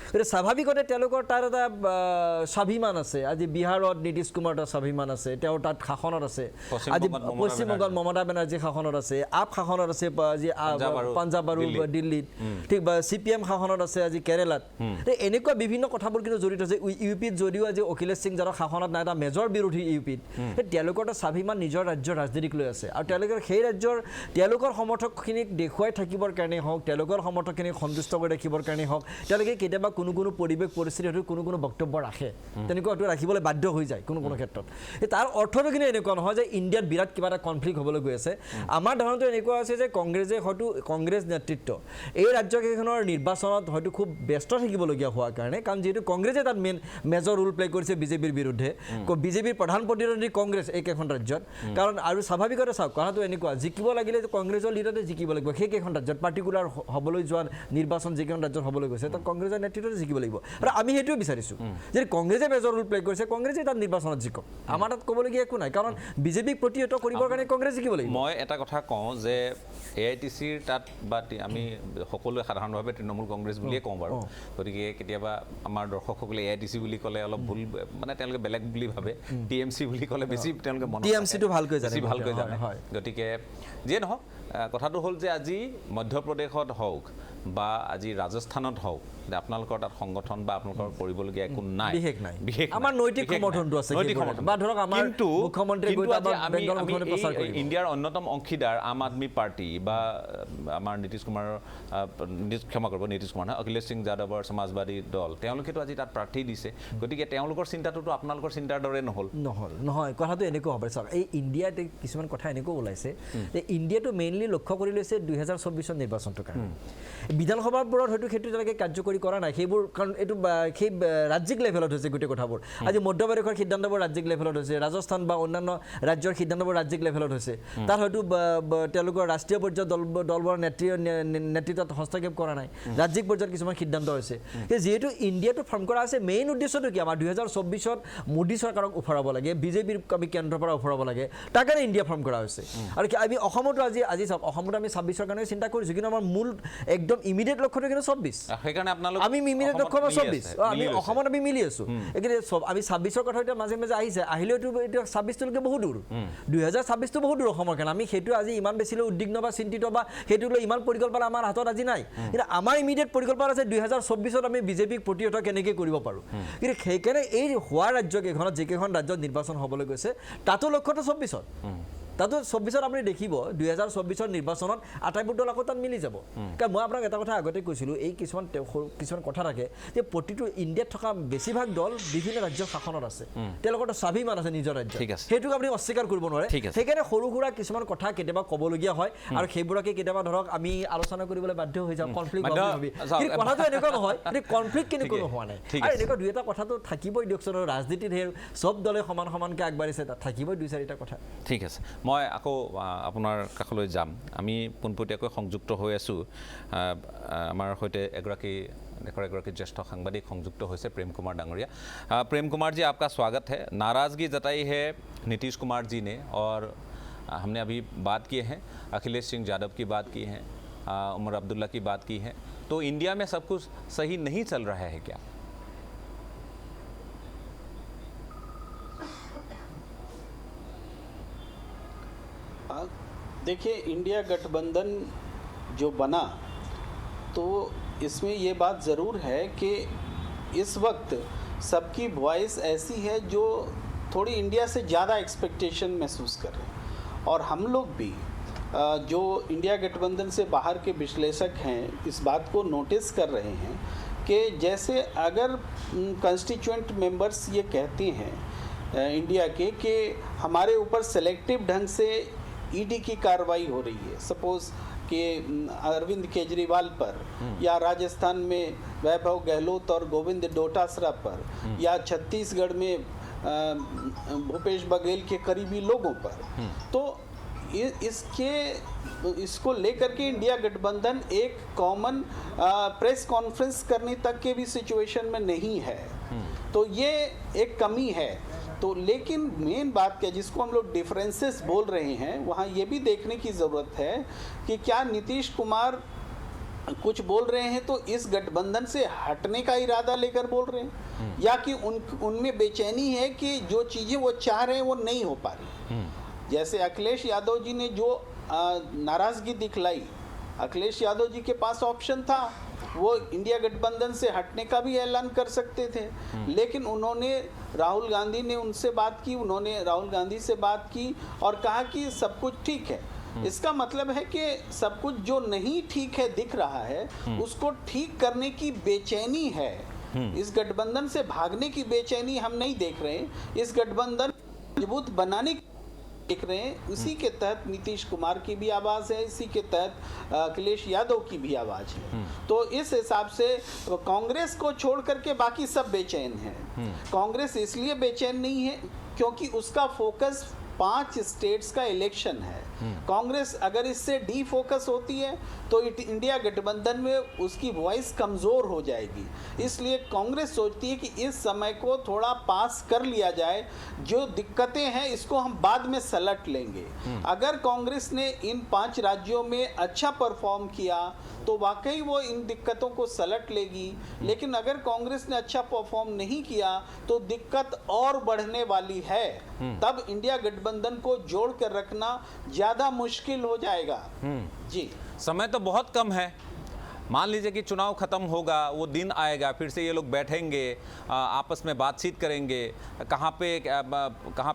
গতিকে স্বাভাৱিকতে তেওঁলোকৰ তাৰ এটা স্বাভিমান আছে। আজি বিহাৰত নীতিশ কুমাৰ এটা স্বাভিমান আছে, তেওঁৰ তাত শাসনত আছে। আজি পশ্চিমবংগত মমতা বেনাৰ্জী শাসনত আছে, আপ শাসনত আছে আজি পাঞ্জাৱ আৰু দিল্লীত, ঠিক বা CPM শাসনত আছে আজি কেৰেলাত। এনেকুৱা বিভিন্ন কথাবোৰ কিন্তু জড়িত আছে। UPত যদিও আজি অখিলেশ সিং যাদৱ শাসনত নাই, এটা মেজৰ বিৰোধী UPত, তেওঁলোকৰ এটা স্বাভিমান নিজৰ ৰাজ্যৰ ৰাজনীতিক লৈ আছে। আৰু তেওঁলোকৰ সেই ৰাজ্যৰ তেওঁলোকৰ সমৰ্থকখিনিক দেখুৱাই থাকিবৰ কাৰণেই হওক, তেওঁলোকৰ সমৰ্থকখিনিক সন্তুষ্ট কৰি ৰাখিবৰ কাৰণেই হওক, তেওঁলোকে কেতিয়াবা কোনো কোনো পৰিৱেশ পৰিস্থিতি হয়তো কোনো কোনো বক্তব্য ৰাখে, তেনেকুৱা হয়তো ৰাখিবলৈ বাধ্য হৈ যায় কোনো কোনো ক্ষেত্ৰত। তাৰ অৰ্থটো কিন্তু এনেকুৱা নহয় যে ইণ্ডিয়াত বিৰাট কিবা এটা কনফ্লিক্ট হ'বলৈ গৈ আছে। আমাৰ ধাৰণাটো এনেকুৱা আছে যে কংগ্ৰেছ নেতৃত্ব এই ৰাজ্যকেইখনৰ নিৰ্বাচনত হয়তো খুব ব্যস্ত থাকিবলগীয়া হোৱাৰ কাৰণে, কাৰণ যিহেতু কংগ্ৰেছে তাত মেজৰ ৰোল প্লে কৰিছে বিজেপিৰ বিৰুদ্ধে, বিজেপিৰ প্ৰধান প্ৰতিদ্বন্দ্বী কংগ্ৰেছ এইকেইখন ৰাজ্যত। কাৰণ আৰু স্বাভাৱিকতে চাওক কথাটো এনেকুৱা, জিকিব লাগিলে কংগ্ৰেছৰ লিডাৰতে জিকিব লাগিব সেইকেইখন ৰাজ্যত, পাৰ্টিকুলাৰ হ'বলৈ যোৱা নিৰ্বাচন যিকেইখন ৰাজ্যত হ'বলৈ গৈছে তাত কংগ্ৰেছৰ নেতৃত্বতে জিকিব লাগিব। আৰু আমি সেইটোৱে বিচাৰিছোঁ যে কংগ্ৰেছে মেজৰ ৰোল প্লে কৰিছে, কংগ্ৰেছে তাত নিৰ্বাচনত জিকক, আমাৰ তাত ক'বলগীয়া একো নাই, কাৰণ বিজেপিক প্ৰতিহত কৰিবৰ কাৰণে কংগ্ৰেছ জিকিব লাগিব। মই এটা কথা কওঁ যে AITCৰ তাত বা আমি সকলোৱে সাধাৰণভাৱে তৃণমূল কংগ্ৰেছ বুলিয়ে কওঁ বাৰু, গতিকে কেতিয়াবা আমাৰ দৰ্শকসকলে AITC বুলি ক'লে অলপ ভুল, মানে তেওঁলোকে বেলেগ বুলি ভাবে, TMC বুলি ক'লে বেছি তেওঁলোকে TMCটো ভালকৈ জানে। গতিকে যিয়ে নহওক, কথাটো হ'ল যে আজি মধ্যপ্ৰদেশত হওক বা আজি ৰাজস্থানত হওক, আপোনালোকৰ তাত সংগঠন বা আপোনালোকৰ কৰিবলগীয়া একো নাই, বিশেষ আমাৰ নৈতিক সমৰ্থনটো আছে, বা ধৰক আমাৰ মুখ্যমন্ত্ৰী ইণ্ডিয়াৰ অন্যতম অংশীদাৰ আম আদমি পাৰ্টি বা আমাৰ নীতিশ কুমাৰ নহয়, অখিলেশ সিং যাদৱৰ সমাজবাদী দল, তেওঁলোকেতো আজি তাত প্ৰাৰ্থী দিছে। গতিকে তেওঁলোকৰ চিন্তাটোতো আপোনালোকৰ চিন্তাৰ দৰে নহয়। কথাটো এনেকুৱা হ'ব। চাওক এই ইণ্ডিয়াত কিছুমান কথা এনেকুৱা ওলাইছে যে ইণ্ডিয়াটো মেইনলি লক্ষ্য কৰি লৈছে 2024 নিৰ্বাচনটোৰ কাৰণে। বিধানসভাবোৰত হয়তো সেইটো তেনেকৈ কাৰ্যকৰী কৰা নাই সেইবোৰ, কাৰণ এইটো সেই ৰাজ্যিক লেভেলত হৈছে গোটেই কথাবোৰ। আজি মধ্যপ্ৰদেশৰ সিদ্ধান্তবোৰ ৰাজ্যিক লেভেলত হৈছে, ৰাজস্থান বা অন্যান্য ৰাজ্যৰ সিদ্ধান্তবোৰ ৰাজ্যিক লেভেলত হৈছে, তাত হয়তো তেওঁলোকৰ ৰাষ্ট্ৰীয় পৰ্যায়ৰ দলবোৰৰ নেতৃত্বত হস্তক্ষেপ কৰা নাই, ৰাজ্যিক পৰ্যায়ত কিছুমান সিদ্ধান্ত হৈছে। যিহেতু ইণ্ডিয়াটো ফৰ্ম কৰা আছে, মেইন উদ্দেশ্যটো কি আমাৰ 2024 মোদী চৰকাৰক উফৰাব লাগে, বিজেপিৰ আমি কেন্দ্ৰৰ পৰা উফৰাব লাগে, তাৰ কাৰণে ইণ্ডিয়া ফৰ্ম কৰা হৈছে। আৰু আমি অসমতো আজি চাওক, অসমতো আমি 26ৰ কাৰণে চিন্তা কৰিছোঁ, কিন্তু আমাৰ মূল একদম ইমিডিয়েট লক্ষ্যটো কিন্তু 24, সেইকাৰণে আমি ইমিডিয়েট লক্ষ্য 24, আমি অসমত আমি মিলি আছোঁ। এইখিনি আমি 26ৰ কথা এতিয়া মাজে মাজে আহিলেও এইটো 26টোলৈকে বহুত দূৰ, 2026টো বহুত দূৰ অসমৰ কাৰণে। আমি সেইটো আজি ইমান বেছি উদ্বিগ্ন বা চিন্তিত বা সেইটো লৈ ইমান পৰিকল্পনা আমাৰ হাতত আজি নাই, কিন্তু আমাৰ ইমিডিয়েট পৰিকল্পনা আছে 2024ত আমি বিজেপিক প্ৰতিহত কেনেকৈ কৰিব পাৰোঁ। কিন্তু সেইকাৰণে এই হোৱা ৰাজ্যকেইখনত যিকেইখন ৰাজ্যত নিৰ্বাচন হ'বলৈ গৈছে তাতো লক্ষ্যটো 24ত, তাতো 24ত আপুনি দেখিব 2024 নিৰ্বাচনত আটাইবোৰ দল আকৌ তাত মিলি যাব। কাৰণ মই আপোনাক এটা কথা আগতে কৈছিলোঁ, এই কিছুমান কথা থাকে যে প্ৰতিটো ইণ্ডিয়াত থকা বেছিভাগ দল বিভিন্ন ৰাজ্যৰ শাসনত আছে, তেওঁলোকৰ স্বাভিমান আছে নিজৰ ৰাজ্য, সেইটোক আপুনি অস্বীকাৰ কৰিব নোৱাৰে। সেইকাৰণে সৰু সুৰা কিছুমান কথা কেতিয়াবা ক'বলগীয়া হয়, আৰু সেইবোৰকে কেতিয়াবা ধৰক আমি আলোচনা কৰিবলৈ বাধ্য হৈ যাওঁ, কনফ্লিক্ট ভাবি। কিন্তু কথাটো এনেকুৱা নহয়, কনফ্লিক্ট কেনেকৈ হোৱা নাই, আৰু এনেকুৱা দুই এটা কথাটো থাকিবই দিয়কচোন। ৰাজনীতিত সেই চব দলে সমানকৈ আগবাঢ়িছে, তাত থাকিবই 2-4টা কথা। ঠিক আছে, মই আকৌ আপোনাৰ কাষলৈ যাম। আমি পোনপটীয়াকৈ সংযুক্ত হৈ আছোঁ, আমাৰ সৈতে দেশৰ এগৰাকী জ্যেষ্ঠ সাংবাদিক সংযুক্ত হৈছে, প্रेम कुमार डांगरिया। प्रेम कुमार जी, आपका स्वागत है। नाराज़गी जताई है नीतीश कुमार जी ने, और हमने अभी बात किए हैं, अखिलेश सिंह यादव की बात की है, उमर अब्दुल्ला की बात की है, तो इंडिया में सब कुछ सही नहीं चल रहा है क्या? देखिए, इंडिया गठबंधन जो बना तो इसमें ये बात ज़रूर है कि इस वक्त सबकी वॉइस ऐसी है जो थोड़ी इंडिया से ज़्यादा एक्सपेक्टेशन महसूस कर रहे हैं, और हम लोग भी जो इंडिया गठबंधन से बाहर के विश्लेषक हैं इस बात को नोटिस कर रहे हैं कि जैसे अगर कंस्टिट्यूएंट मेंबर्स ये कहते हैं इंडिया के कि हमारे ऊपर सेलेक्टिव ढंग से ईडी की कार्रवाई हो रही है, सपोज़ कि अरविंद केजरीवाल पर, या राजस्थान में वैभव गहलोत और गोविंद डोटासरा पर, या छत्तीसगढ़ में भूपेश बघेल के करीबी लोगों पर। तो इसको लेकर के इंडिया गठबंधन एक कॉमन प्रेस कॉन्फ्रेंस करने तक के भी सिचुएशन में नहीं है। तो ये एक कमी है। तो लेकिन मेन बात क्या, जिसको हम लोग डिफरेंसेस बोल रहे हैं, वहाँ ये भी देखने की ज़रूरत है कि क्या नीतीश कुमार कुछ बोल रहे हैं तो इस गठबंधन से हटने का इरादा लेकर बोल रहे हैं, या कि उनमें बेचैनी है कि जो चीज़ें वो चाह रहे हैं वो नहीं हो पा रही। जैसे अखिलेश यादव जी ने जो नाराज़गी दिखलाई, अखिलेश यादव जी के पास ऑप्शन था, वो इंडिया गठबंधन से हटने का भी ऐलान कर सकते थे, लेकिन राहुल गांधी ने उनसे बात की, उन्होंने राहुल गांधी से बात की और कहा कि सब कुछ ठीक है। इसका मतलब है कि सब कुछ जो नहीं ठीक है दिख रहा है, उसको ठीक करने की बेचैनी है। इस गठबंधन से भागने की बेचैनी हम नहीं देख रहे हैं, इस गठबंधन मजबूत बनाने देख रहे हैं। इसी के तहत नीतीश कुमार की भी आवाज़ है, इसी के तहत अखिलेश यादव की भी आवाज़ है। तो इस हिसाब से कांग्रेस को छोड़ करके बाकी सब बेचैन हैं। कांग्रेस इसलिए बेचैन नहीं है क्योंकि उसका फोकस 5 स्टेट्स का इलेक्शन है। कांग्रेस अगर इससे डी फोकस होती है तो इंडिया गठबंधन में उसकी वॉइस कमज़ोर हो जाएगी। इसलिए कांग्रेस सोचती है कि इस समय को थोड़ा पास कर लिया जाए, जो दिक्कतें हैं इसको हम बाद में सलट लेंगे। अगर कांग्रेस ने इन 5 राज्यों में अच्छा परफॉर्म किया तो वाकई वो इन दिक्कतों को सलट लेगी, लेकिन अगर कांग्रेस ने अच्छा परफॉर्म नहीं किया तो दिक्कत और बढ़ने वाली है। तब इंडिया गठबंधन को जोड़ कर रखना ज़्यादा मुश्किल हो जाएगा। जी, समय तो बहुत कम है। मान लीजिए कि चुनाव खत्म होगा, वो दिन आएगा, फिर से ये लोग बैठेंगे, आपस में बातचीत करेंगे, कहाँ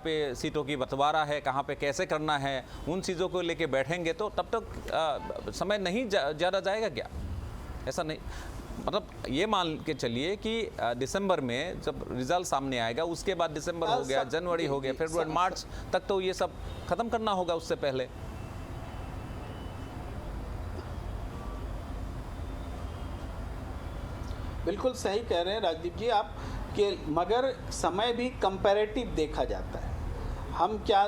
पे सीटों की बंटवारा है, कहाँ पे कैसे करना है, उन चीज़ों को लेके बैठेंगे। तो तब तक समय नहीं ज़्यादा जाएगा क्या? ऐसा नहीं, मतलब ये मान के चलिए कि दिसंबर में जब रिजल्ट सामने आएगा, उसके बाद दिसंबर हो गया, जनवरी हो गया, फरवरी, मार्च तक तो ये सब खत्म करना होगा उससे पहले। बिल्कुल सही कह रहे हैं राजदीप जी आप, कि मगर समय भी कंपैरेटिव देखा जाता है। हम क्या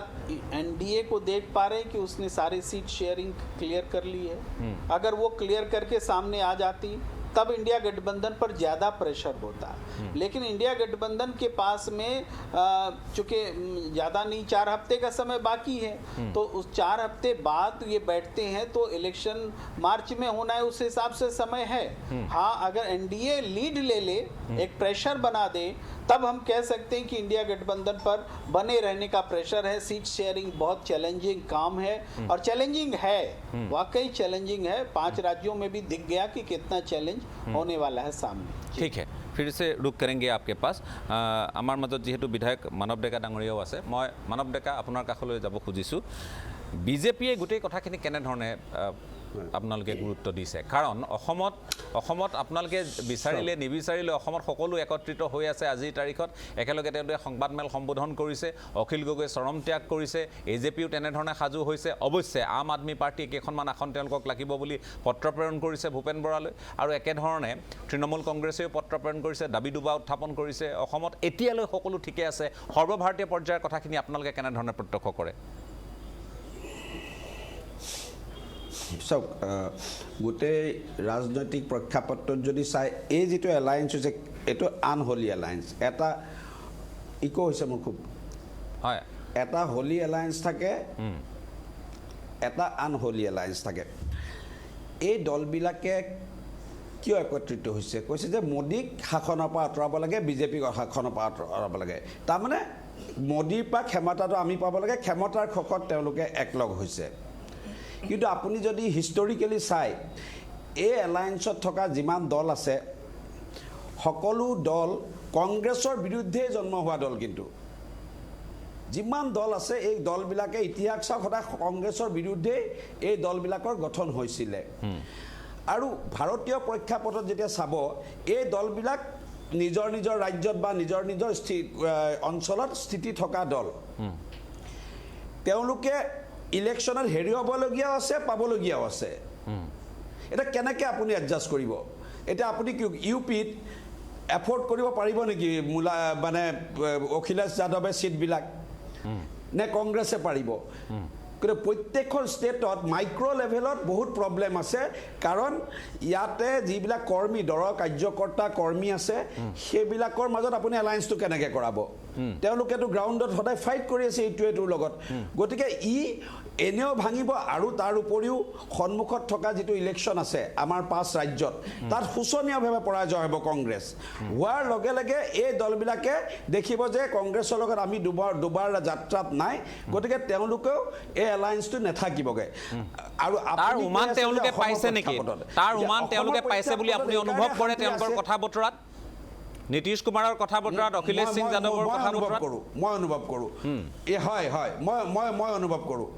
एनडीए को देख पा रहे हैं कि उसने सारी सीट शेयरिंग क्लियर कर ली है? अगर वो क्लियर करके सामने आ जाती तब इंडिया गठबंधन पर ज़्यादा प्रेशर होता। लेकिन इंडिया गठबंधन के पास में चूँकि ज़्यादा नहीं, 4 हफ्ते का समय बाकी है, तो उस 4 हफ्ते बाद ये बैठते हैं तो इलेक्शन मार्च में होना है, उस हिसाब से समय है। हाँ, अगर एनडीए लीड ले ले, एक प्रेशर बना दे, तब हम कह सकते हैं कि इंडिया गठबंधन पर बने रहने का प्रेशर है। सीट शेयरिंग बहुत चैलेंजिंग काम है, और चैलेंजिंग है, वाकई चैलेंजिंग है। 5 राज्यों में भी दिख गया कि कितना चैलेंज होने वाला है सामने। ठीक है, फिर से रुक करेंगे आपके पास। आमार मजत जेहेतु विधायक मानव डेका डांगरियाओ आछे, मैं मानव डेका आपनार काखলৈ যাব খুজিছোঁ। বিজেপিয়ে গোটেই কথাখিনি কেনেধৰণে আপোনালোকে গুৰুত্ব দিছে? কাৰণ অসমত আপোনালোকে বিচাৰিলে নিবিচাৰিলে অসমত সকলো একত্ৰিত হৈ আছে। আজিৰ তাৰিখত একেলগে তেওঁলোকে সংবাদমেল সম্বোধন কৰিছে, অখিল গগৈ চৰম ত্যাগ কৰিছে, এজেপিও তেনেধৰণে সাজু হৈছে। অৱশ্যে আম আদমি পাৰ্টীয়ে কেইখনমান আসন তেওঁলোকক লাগিব বুলি পত্ৰ প্ৰেৰণ কৰিছে ভূপেন বৰালৈ, আৰু একেধৰণে তৃণমূল কংগ্ৰেছেও পত্ৰ প্ৰেৰণ কৰিছে, দাবী দুবা উত্থাপন কৰিছে। অসমত এতিয়ালৈ সকলো ঠিকে আছে। সৰ্বভাৰতীয় পৰ্যায়ৰ কথাখিনি আপোনালোকে কেনেধৰণে প্ৰত্যক্ষ কৰে? চাওক, গোটেই ৰাজনৈতিক প্ৰেক্ষাপটত যদি চাই, এই যিটো এলায়েন্স হৈছে এইটো আনহলি এলায়েন্স। এটা ইকো হৈছে মোৰ খুব, হয়, এটা হলি এলায়েন্স থাকে, এটা আনহলি এলায়েন্স থাকে। এই দলবিলাকে কিয় একত্ৰিত হৈছে? কৈছে যে মোদীক শাসনৰ পৰা আঁতৰাব লাগে, বিজেপিক শাসনৰ পৰা আঁতৰাব লাগে। তাৰমানে মোদীৰ পৰা ক্ষমতাটো আমি পাব লাগে, ক্ষমতাৰ খকত তেওঁলোকে একলগ হৈছে। কিন্তু আপুনি যদি হিষ্টৰিকেলি চাই, এই এলায়েন্সত থকা যিমান দল আছে সকলো দল কংগ্ৰেছৰ বিৰুদ্ধে জন্ম হোৱা দল। কিন্তু যিমান দল আছে এই দলবিলাকে ইতিহাস চাওক, সদায় কংগ্ৰেছৰ বিৰুদ্ধে এই দলবিলাকৰ গঠন হৈছিলে। আৰু ভাৰতীয় প্ৰেক্ষাপটত যেতিয়া চাব, এই দলবিলাক নিজৰ নিজৰ ৰাজ্যত বা নিজৰ নিজৰ অঞ্চলত স্থিতি থকা দল। তেওঁলোকে ইলেকশ্যনত হেৰুৱাবলগীয়াও আছে, পাবলগীয়াও আছে। এটা কেনেকৈ আপুনি এডজাষ্ট কৰিব? এতিয়া আপুনি ইউপিত এফৰ্ড কৰিব পাৰিব নেকি মানে অখিলেশ যাদৱে ছিটবিলাক নে কংগ্ৰেছে পাৰিব কিন্তু প্ৰত্যেকখন ষ্টেটত মাইক্ৰ' লেভেলত বহুত প্ৰব্লেম আছে কাৰণ ইয়াতে যিবিলাক কৰ্মী দলৰ কাৰ্যকৰ্তা কৰ্মী আছে সেইবিলাকৰ মাজত আপুনি এলায়েন্সটো কেনেকৈ কৰাব তেওঁলোকেতো গ্ৰাউণ্ডত সদায় ফাইট কৰি আছে এইটোৰ লগত গতিকে এনেও ভাঙিব আৰু তাৰ উপৰিও সন্মুখত থকা যিটো ইলেকশ্যন আছে আমাৰ 5 ৰাজ্যত তাত শোচনীয়ভাৱে পৰাজয় হ'ব কংগ্ৰেছ হোৱাৰ লগে লগে এই দলবিলাকে দেখিব যে কংগ্ৰেছৰ লগত আমি দুবাৰ যাত্ৰাত নাই গতিকে তেওঁলোকেও এই এলায়েন্সটো নাথাকিবগে আৰু তাৰ উমান তেওঁলোকে পাইছে নেকি তাৰ উমান তেওঁলোকে পাইছে বুলি আপুনি অনুভৱ কৰে তেওঁলোকৰ কথা বতৰাত নীতিশ কুমাৰৰ কথা বতৰাত অখিলেশ সিং যাদৱৰ কথা বতৰাত মই অনুভৱ কৰোঁ হয় মই অনুভৱ কৰোঁ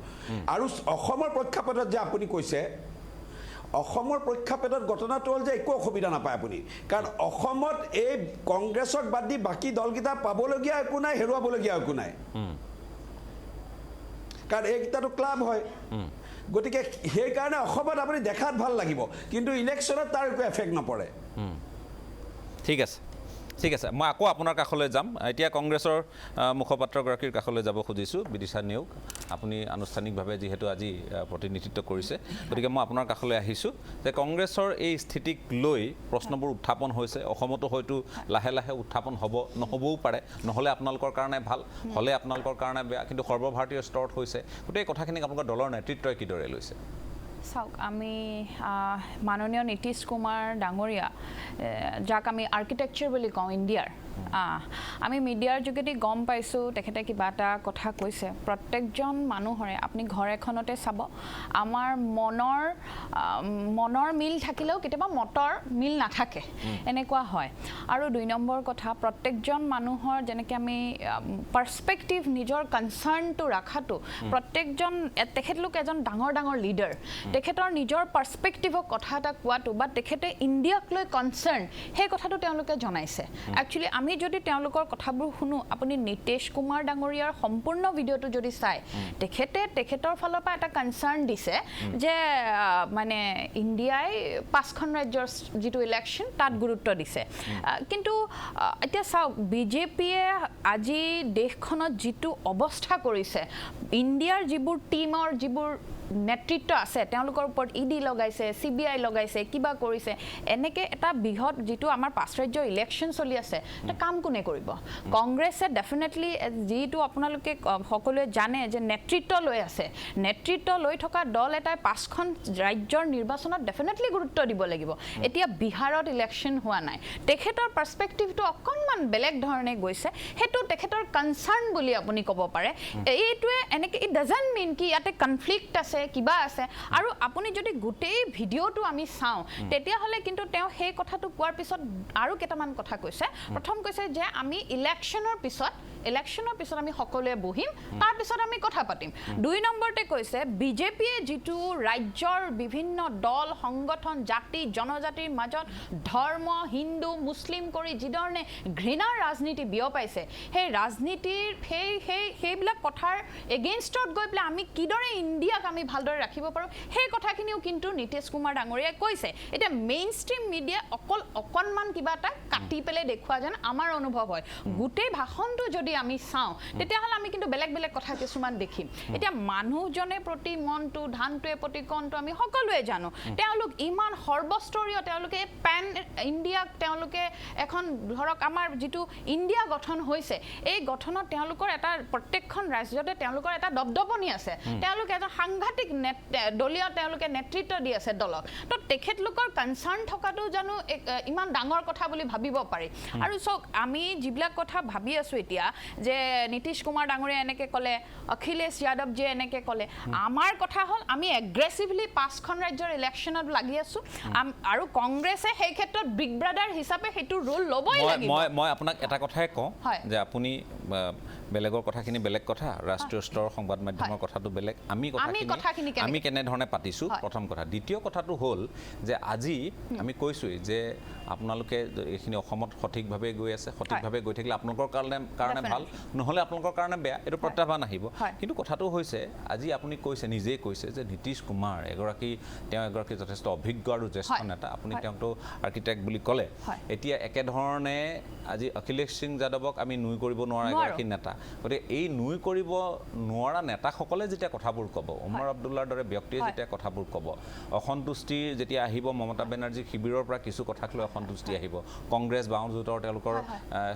আৰু অসমৰ প্ৰেক্ষাপটত যে আপুনি কৈছে অসমৰ প্ৰেক্ষাপটত ঘটনাটো হ'ল যে একো অসুবিধা নাপায় আপুনি কাৰণ অসমত এই কংগ্ৰেছক বাদ দি বাকী দলকেইটা পাবলগীয়া একো নাই হেৰুৱাবলগীয়া একো নাই কাৰণ এইকেইটাটো ক্লাব হয় গতিকে সেইকাৰণে অসমত আপুনি দেখাত ভাল লাগিব কিন্তু ইলেকশ্যনত তাৰ একো এফেক্ট নপৰে ঠিক আছে মই আকৌ আপোনাৰ কাষলৈ যাম এতিয়া কংগ্ৰেছৰ মুখপাত্ৰগৰাকীৰ কাষলৈ যাব খুজিছোঁ বিদিশা নেওগ আপুনি আনুষ্ঠানিকভাৱে যিহেতু আজি প্ৰতিনিধিত্ব কৰিছে গতিকে মই আপোনাৰ কাষলৈ আহিছোঁ যে কংগ্ৰেছৰ এই স্থিতিক লৈ প্ৰশ্নবোৰ উত্থাপন হৈছে অসমতো হয়তো লাহে লাহে উত্থাপন হ'ব নহ'বও পাৰে নহ'লে আপোনালোকৰ কাৰণে ভাল হ'লে আপোনালোকৰ কাৰণে বেয়া কিন্তু সৰ্বভাৰতীয় স্তৰত হৈছে গোটেই কথাখিনিক আপোনালোকৰ দলৰ নেতৃত্বই কিদৰে লৈছে চাওক আমি মাননীয় নীতিশ কুমাৰ ডাঙৰীয়া যাক আমি আৰ্কিটেক্সাৰ বুলি কওঁ ইণ্ডিয়াৰ আমি মিডিয়াৰ যোগেদি গম পাইছোঁ তেখেতে কিবা এটা কথা কৈছে প্ৰত্যেকজন মানুহৰে আপুনি ঘৰ এখনতে চাব আমাৰ মনৰ মিল থাকিলেও কেতিয়াবা মতৰ মিল নাথাকে এনেকুৱা হয় আৰু 2 নম্বৰ কথা প্ৰত্যেকজন মানুহৰ যেনেকৈ আমি পাৰ্সপেক্টিভ নিজৰ কনচাৰ্ণটো ৰাখাটো প্ৰত্যেকজন তেখেতলোক এজন ডাঙৰ লিডাৰ তেখেতৰ নিজৰ পাৰ্সপেক্টিভক কথা এটা কোৱাটো বা তেখেতে ইণ্ডিয়াক লৈ কনচাৰ্ণ সেই কথাটো তেওঁলোকে জনাইছে একচুৱেলি আমি যদি তেওঁলোকৰ কথাবোৰ শুনো আপুনি নীতিশ কুমাৰ ডাঙৰীয়াৰ সম্পূৰ্ণ ভিডিঅ'টো যদি চাই তেখেতৰ ফালৰ পৰা এটা কনচাৰ্ণ দিছে যে মানে ইণ্ডিয়াই 5খন ৰাজ্যৰ যিটো ইলেকশ্যন তাত গুৰুত্ব দিছে কিন্তু এতিয়া চাওক বিজেপিয়ে আজি দেশখনত যিটো অৱস্থা কৰিছে ইণ্ডিয়াৰ যিবোৰ টিমৰ যিবোৰ নেতৃত্ব আছে তেওঁলোকৰ ওপৰত ইডি লগাইছে CBI লগাইছে কিবা কৰিছে এনেকৈ এটা বৃহৎ যিটো আমাৰ 5 ৰাজ্যৰ ইলেকশ্যন চলি আছে এটা কাম কোনে কৰিব কংগ্ৰেছে ডেফিনেটলি যিটো আপোনালোকে সকলোৱে জানে যে নেতৃত্ব লৈ আছে নেতৃত্ব লৈ থকা দল এটাই 5খন ৰাজ্যৰ নিৰ্বাচনত ডেফিনেটলি গুৰুত্ব দিব লাগিব এতিয়া বিহাৰত ইলেকশ্যন হোৱা নাই তেখেতৰ পাৰ্সপেক্টিভটো অকণমান বেলেগ ধৰণে গৈছে সেইটো তেখেতৰ কনচাৰ্ণ বুলি আপুনি ক'ব পাৰে এইটোৱে এনেকৈ ইট ডাজন্ট মিন কি ইয়াতে কনফ্লিক্ট আছে কিবা আছে আৰু আপুনি যদি গোটেই ভিডিঅ'টো আমি চাওঁ তেতিয়াহ'লে কিন্তু তেওঁ সেই কথাটো কোৱাৰ পিছত আৰু কেইটামান কথা কৈছে প্ৰথম কৈছে যে আমি ইলেকশ্যনৰ পিছত আমি সকলোৱে বহিম তাৰ পিছত আমি কথা পাতিম 2 নম্বৰতে কৈছে বিজেপিয়ে যিটো ৰাজ্যৰ বিভিন্ন দল সংগঠন জাতি জনজাতিৰ মাজত ধৰ্ম হিন্দু মুছলিম কৰি যিধৰণে ঘৃণাৰ ৰাজনীতি বিয়পাইছে সেই ৰাজনীতিৰ সেইবিলাক কথাৰ এগেইনষ্টত গৈ পেলাই আমি কিদৰে ইণ্ডিয়াক আমি ভালদৰে ৰাখিব পাৰোঁ সেই কথাখিনিও কিন্তু নীতিশ কুমাৰ ডাঙৰীয়াই কৈছে এতিয়া মেইন ষ্ট্ৰীম মিডিয়া অকণমান কিবা এটা কাটি পেলাই দেখুওৱা যেন আমাৰ অনুভৱ হয় গোটেই ভাষণটো যদি আমি চাওঁ তেতিয়াহ'লে আমি কিন্তু বেলেগ কথা কিছুমান দেখিম এতিয়া মানুহজনে প্ৰতি মনটো ধানটোৱে প্ৰতি কণটো আমি সকলোৱে জানো তেওঁলোক ইমান সৰ্বস্তৰীয় তেওঁলোকে পেন ইণ্ডিয়াক তেওঁলোকে এখন ধৰক আমাৰ যিটো ইণ্ডিয়া গঠন হৈছে এই গঠনত তেওঁলোকৰ এটা প্ৰত্যেকখন ৰাজ্যতে তেওঁলোকৰ এটা দপদপনি আছে তেওঁলোকে এটা সাংঘাতিক দলীয় তেওঁলোকে নেতৃত্ব দি আছে দলক তো তেখেতলোকৰ কনচাৰ্ণ থকাটো জানো ইমান ডাঙৰ কথা বুলি ভাবিব পাৰি আৰু চাওক আমি যিবিলাক কথা ভাবি আছোঁ এতিয়া যে নীতিশ কুমাৰ ডাঙৰীয়া এনেকৈ ক'লে অখিলেশ যাদৱজীয়ে এনেকৈ ক'লে আমাৰ কথা হ'ল আমি এগ্ৰেছিভলি 5খন ৰাজ্যৰ ইলেকশ্যনত লাগি আছোঁ আৰু কংগ্ৰেছে সেই ক্ষেত্ৰত বিগ ব্ৰাদাৰ হিচাপে সেইটো ৰোল ল'বই লাগিব মই আপোনাক এটা কথাই কওঁ যে আপুনি বেলেগৰ কথাখিনি বেলেগ কথা, ৰাষ্ট্ৰীয় স্তৰৰ সংবাদ মাধ্যমৰ কথাটো বেলেগ, আমি কেনেধৰণে পাতিছোঁ প্ৰথম কথা। দ্বিতীয় কথাটো হ'ল যে আজি আমি কৈছোঁৱেই যে আপোনালোকে এইখিনি অসমত সঠিকভাৱে গৈ আছে, সঠিকভাৱে গৈ থাকিলে আপোনালোকৰ কাৰণে ভাল, নহ'লে আপোনালোকৰ কাৰণে বেয়া, এইটো প্ৰত্যাহ্বান আহিব। কিন্তু কথাটো হৈছে আজি আপুনি নিজেই কৈছে যে নীতিশ কুমাৰ তেওঁ এগৰাকী যথেষ্ট অভিজ্ঞ আৰু জ্যেষ্ঠ নেতা, আপুনি তেওঁকতো আৰ্কিটেক্ট বুলি ক'লে। এতিয়া একেধৰণে আজি অখিলেশ সিং যাদৱক আমি নুই কৰিব নোৱাৰা এগৰাকী নেতা, গতিকে এই নুই কৰিব নোৱাৰা নেতাসকলে যেতিয়া কথাবোৰ ক'ব, ওমৰ আব্দুল্লাৰ দৰে ব্যক্তিয়ে যেতিয়া কথাবোৰ ক'ব, অসন্তুষ্টি যেতিয়া আহিব, মমতা বেনাৰ্জী শিবিৰৰ পৰা কিছু কথাক লৈ অসন্তুষ্টি আহিব, কংগ্ৰেছ বাওঁজোঁটৰ তেওঁলোকৰ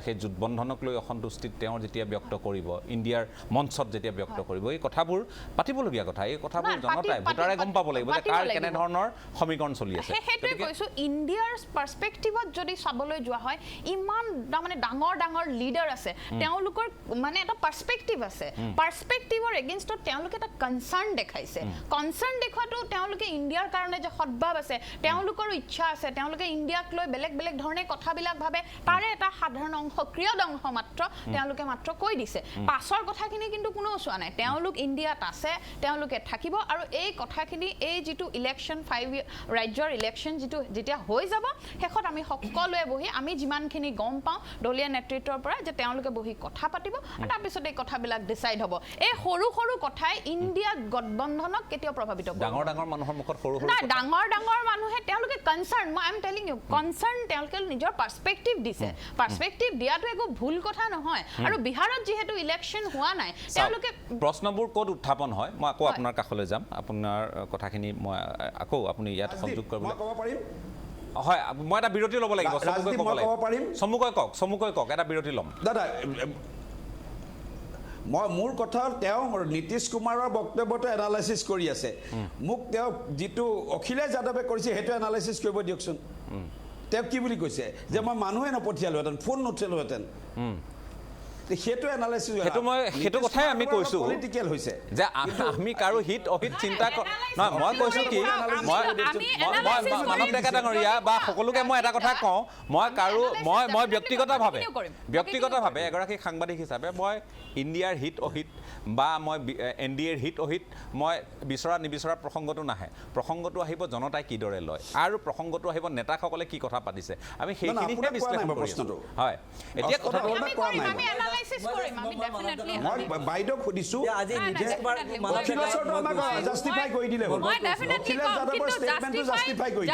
সেই জোটবন্ধনক লৈ অসন্তুষ্টিত তেওঁ যেতিয়া ব্যক্ত কৰিব, ইণ্ডিয়াৰ মঞ্চত যেতিয়া ব্যক্ত কৰিব, এই কথাবোৰ পাতিবলগীয়া কথা। এই কথাবোৰ জনতাই ভোটাৰে গম পাব লাগিব যে কাৰ কেনেধৰণৰ সমীকৰণ চলি আছে। সেইটোৱে কৈছোঁ, ইণ্ডিয়াৰ পাৰ্চপেক্টিভত যদি চাবলৈ যোৱা হয়, ইমান তাৰমানে ডাঙৰ ডাঙৰ লিডাৰ আছে, তেওঁলোকৰ মানে এটা পাৰ্চপেক্টিভ আছে, পাৰ্চপেক্টিভৰ এগেইনষ্টত তেওঁলোকে এটা কনচাৰ্ণ দেখাইছে। কনচাৰ্ণ দেখুৱাটো তেওঁলোকে ইণ্ডিয়াৰ কাৰণে যে সদ্ভাৱ আছে, তেওঁলোকৰো ইচ্ছা আছে, তেওঁলোকে ইণ্ডিয়াক লৈ বেলেগ বেলেগ ধৰণে কথাবিলাক ভাবে, তাৰে এটা সাধাৰণ অংশ, ক্ৰিয়ড অংশ মাত্ৰ তেওঁলোকে মাত্ৰ কৈ দিছে। পাছৰ কথাখিনি কিন্তু কোনেও চোৱা নাই। তেওঁলোক ইণ্ডিয়াত আছে, তেওঁলোকে থাকিব, আৰু এই কথাখিনি এই যিটো ইলেকশ্যন 5 ৰাজ্যৰ ইলেকশ্যন যেতিয়া হৈ যাব, শেষত আমি সকলোৱে বহি আমি যিমানখিনি গম পাওঁ দলীয় নেতৃত্বৰ পৰা যে তেওঁলোকে বহি কথা পাতিব, তাৰপিছত এই কথাবিলাক ডিচাইড হ'ব। এই সৰু সৰু কথাই ইণ্ডিয়া গঠবন্ধনক কেতিয়াও প্ৰভাৱিত কৰিব। ডাঙৰ ডাঙৰ মানুহৰ মুখত সৰু সৰু ডাঙৰ ডাঙৰ মানুহে তেওঁলোকে কনচাৰ্ণ, মই I am telling you, concern তেওঁলোকে নিজৰ পাৰ্চপেক্টিভ দিছে। পাৰ্চপেক্টিভ দিয়াটো একো ভুল কথা নহয়। আৰু বিহাৰত যিহেতু ইলেকশ্যন হোৱা নাই, তেওঁলোকে প্ৰশ্নবোৰ ক'ত উত্থাপন হয়, মই আকৌ আপোনাৰ কাষলৈ যাম, আপোনাৰ কথাখিনি মই আকৌ আপুনি ইয়াত সংযোগ কৰিবলৈ ক'ব পাৰিম। হয়, মই এটা বিৰতি ল'ব লাগিব। চমুকৈ কওক, এটা বিৰতি ল'ম। দাদা, মোৰ কথা হ'ল তেওঁ নীতিশ কুমাৰৰ বক্তব্যটো এনালাইচিছ কৰি আছে, মোক তেওঁ যিটো অখিলেশ যাদৱে কৰিছে সেইটো এনালাইচিছ কৰিব দিয়কচোন। তেওঁ কি বুলি কৈছে যে মই মানুহে নপঠিয়ালোহেঁতেন, ফোন নুঠিলোহেঁতেন, সেইটো এনালাইচিছ, সেইটো কথাই আমি কৈছোঁ পলিটিকেল হৈছে যে আমি কাৰো হিত অহিত চিন্তা নহয়। মই কৈছোঁ কি, মই মানৱ ডেকা ডাঙৰীয়া বা সকলোকে মই এটা কথা কওঁ, মই ব্যক্তিগতভাৱে এগৰাকী সাংবাদিক হিচাপে মই ইণ্ডিয়াৰ হিত অহিত বা মই NDAৰ হিত অহিত মই বিচৰা নিবিচৰা প্ৰসংগটো নাহে। প্ৰসংগটো আহিব জনতাই কিদৰে লয়, আৰু প্ৰসংগটো আহিব নেতাসকলে কি কথা পাতিছে, আমি সেইখিনিহে বিশ্লেষণ কৰিছোঁ। হয়, এতিয়া কথাটো মই বাইদেউক সুধিছোঁ, জাষ্টিফাই কৰি দিলে হ'ল, অখিলেশ যাদৱৰ ষ্টেটমেণ্টটো জাষ্টিফাই কৰি দিলে।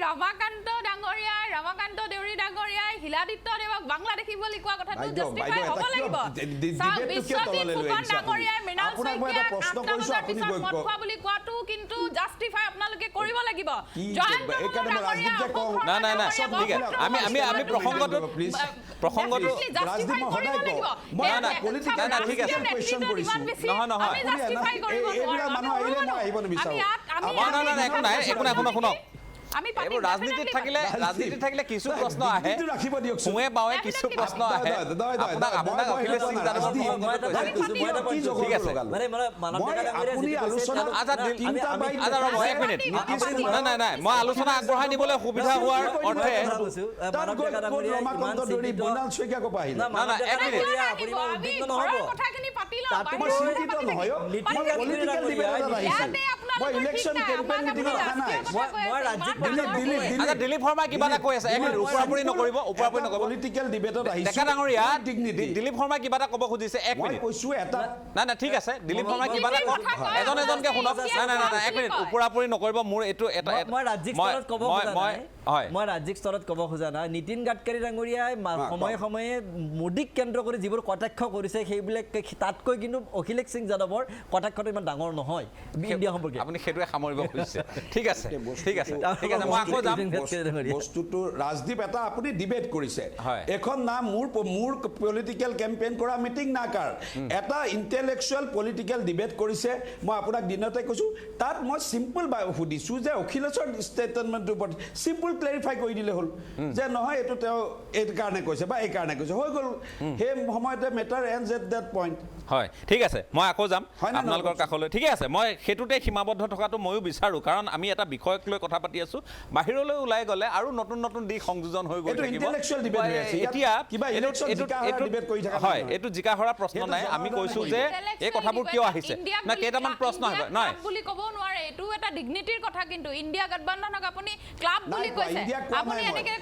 ৰমাকান্ত ডাঙৰীয়াই, ৰমাকান্ত দেউৰী ডাঙৰীয়াই হিলাদিত্য দেৱক বাংলাদেশী বুলি কোৱা কথাটো জাষ্টিফাই হ'ব লাগিব। ডাঙৰীয়াই মৃণাল শইকীয়াক 8টা বজাৰ পিছত মদ খোৱা বুলি কোৱাটো কিন্তু জাষ্টিফাই আপোনালোকে কৰিব লাগিব। আমি প্ৰসংগটো এইবোৰ ৰাজনীতিত থাকিলে কিছু প্ৰশ্ন আহে, সোঁৱে বাৱে কিছু প্ৰশ্ন আহে। আপোনাক অখিলেশ সিং যাদৱৰ ঠিক আছে, নাই মই আলোচনা আগবঢ়াই নিবলৈ সুবিধা হোৱাৰ অৰ্থে দিলীপ শৰ্মাই কিবা এটা কৈ আছে, ওপৰাপৰি নকৰিব। ডেকা ডাঙৰীয়া, দিলীপ শৰ্মাই কিবা এটা ক'ব খুজিছে, এক মিনিট। নাই ঠিক আছে, দিলীপ শৰ্মাই কিবা এটা কওক, এজনকে শুনক। নাই এক মিনিট, ওপৰাপৰি নকৰিব। মোৰ এইটো মই ৰাজ্যিক স্তৰত ক'ব খোজা নাই। নীতিন গাডকাৰী ডাঙৰীয়াই সময়ে সময়ে মোদীক কেন্দ্ৰ কৰি যিবোৰ কটাক্ষ কৰিছে সেইবিলাক তাতকৈ কিন্তু অখিলেশ সিং যাদৱৰ কটাক্ষটো ইমান ডাঙৰ নহয় ইণ্ডিয়া সম্পৰ্কে। আপুনি সেইটোৱে সামৰিব খুজিছে, ঠিক আছে। বস্তুটো ৰাজদীপ, এটা আপুনি ডিবেট কৰিছে, এখন না মোৰ পলিটিকেল কেম্পেইন কৰা মিটিং না কাৰ, এটা ইণ্টেলেকচুৱেল পলিটিকেল ডিবেট কৰিছে। মই আপোনাক দিনতে কৈছোঁ, তাত মই চিম্পল সুধিছোঁ যে অখিলেশৰ ষ্টেটমেণ্টটোৰ ওপৰত চিম্পল ক্লেৰিফাই কৰি দিলে হ'ল যে নহয় এইটো তেওঁ এই কাৰণে কৈছে বা এই কাৰণে কৈছে, হৈ গ'ল। সেই সময়তে মেটাৰ এণ্ডছ এট ডেট পইণ্ট। হয়, ঠিক আছে, মই আকৌ যাম আপোনালোকৰ কাষলৈ। ঠিকে আছে, মই সেইটোতে সীমাবদ্ধ ঐক্যবদ্ধ থকাটো ময়ো বিচাৰোঁ, কাৰণ আমি এটা বিষয়ক লৈ কথা পাতি আছোঁ, বাহিৰলৈ ওলাই গ'লে আৰু নতুন নতুন দিশ সংযোজন হৈ গৈ থাকিব। এতিয়া হয়, এইটো জিকা হৰা প্ৰশ্ন নাই, আমি কৈছোঁ যে এই কথাবোৰ কিয় আহিছে না, কেইটামান প্ৰশ্ন আহিব নাই বুলি ক'ব নোৱাৰে, এইটো এটা ডিগনিটিৰ কথা। কিন্তু ইণ্ডিয়া গঠবন্ধনক আপুনি ক্লাব বুলি কৈছে, আপুনি এনেকে